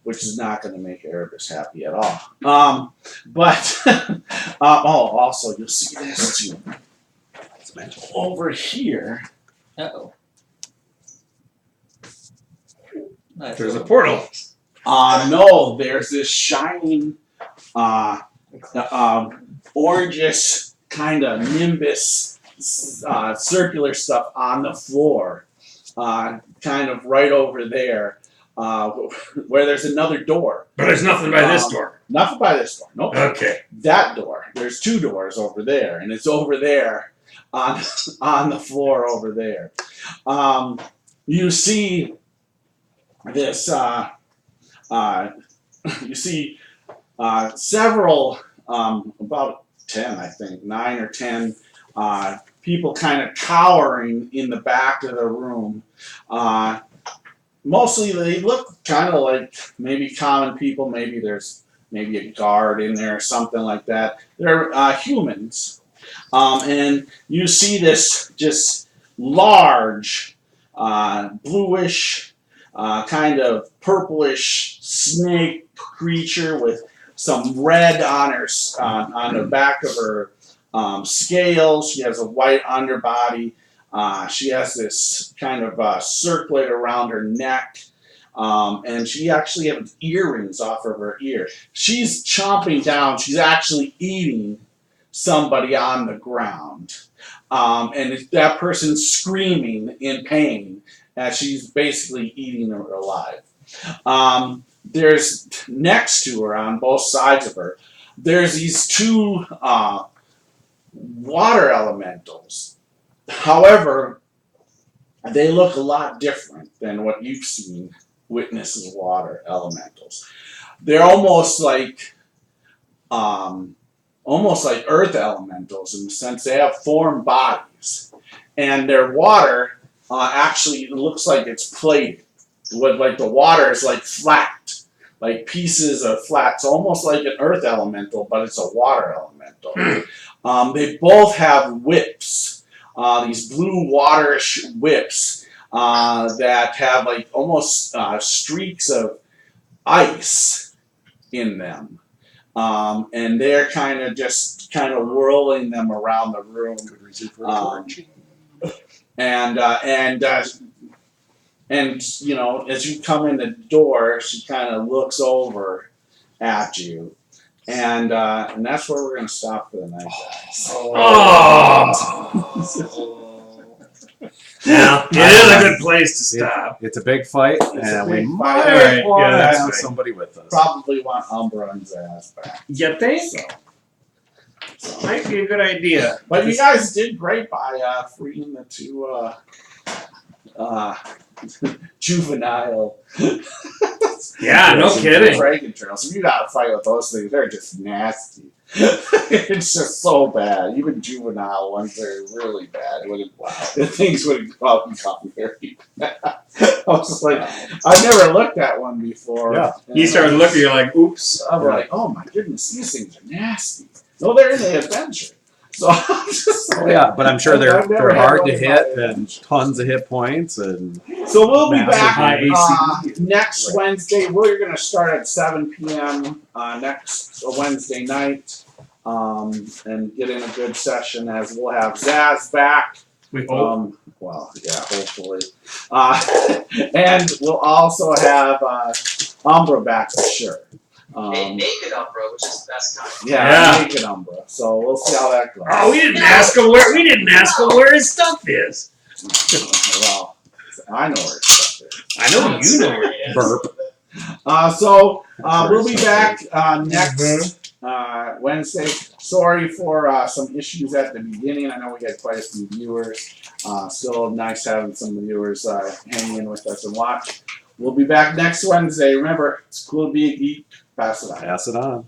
which is not going to make Erebus happy at all. Also you'll see this too. Over here. Uh-oh. Nice. There's a portal. No, there's this shining, orangish kind of nimbus, circular stuff on the floor, kind of right over there, where there's another door. But there's nothing by this door. Nothing by this door. Nope. Okay. That door. There's two doors over there, and it's over there on the floor over there. You see this. You see several, about 10, I think, 9 or 10 people kind of cowering in the back of the room. Mostly they look kind of like maybe common people. Maybe there's a guard in there or something like that. They're humans. And you see this just large, bluish, kind of purplish snake creature with some red on her on the back of her scales. She has a white underbody. She has this kind of circlet around her neck. And she actually has earrings off of her ear. She's chomping down. She's actually eating somebody on the ground. And that person's screaming in pain as she's basically eating her alive. There's next to her, on both sides of her, there's these two water elementals. However, they look a lot different than what you've seen witness as water elementals. They're almost like earth elementals in the sense they have formed bodies, and their water actually looks like it's plated. Like the water is like flat, like pieces of flat. It's almost like an earth elemental, but it's a water elemental. They both have whips, these blue waterish whips that have like almost streaks of ice in them. And they're kind of whirling them around the room. And you know, as you come in the door, she kind of looks over at you, and that's where we're gonna stop for the night. Now, it is a good place to stop. It's a big fight, It's a and we big might fight. Alright, want yeah, to that's have right. somebody with us. Probably want Umbra and his ass back. You think? So, Might be a good idea. but you guys did great by freeing the two juvenile. Yeah, no kidding. Dragon trails. If you gotta fight with those things, they're just nasty. It's just so bad. Even juvenile ones are really bad. The things would become very bad. I was just like, I never looked at one before. Yeah. And You started looking, you're like, oops. I'm like, oh my goodness, these things are nasty. No, they're in the adventure. So I'm just like, Yeah, but I'm sure I've never they're had hard one to in hit my and tons of hit points and So we'll be Massive back high AC. next Right. Wednesday. We're going to start at 7 p.m. Next Wednesday night and get in a good session as we'll have Zaz back. We hope. Well, yeah, hopefully. And we'll also have Umbra back for sure. Naked Umbra, which is the best kind. Yeah, Yeah. naked Umbra. So we'll see how that goes. Oh, we didn't ask him where his stuff is. Well, I know where it's stuff is. I know you know where it is. burp. So we'll be back next Wednesday. Sorry for some issues at the beginning. I know we had quite a few viewers. Still nice having some viewers hang in with us and watch. We'll be back next Wednesday. Remember, it's cool to be a geek. Pass it on. Pass it on.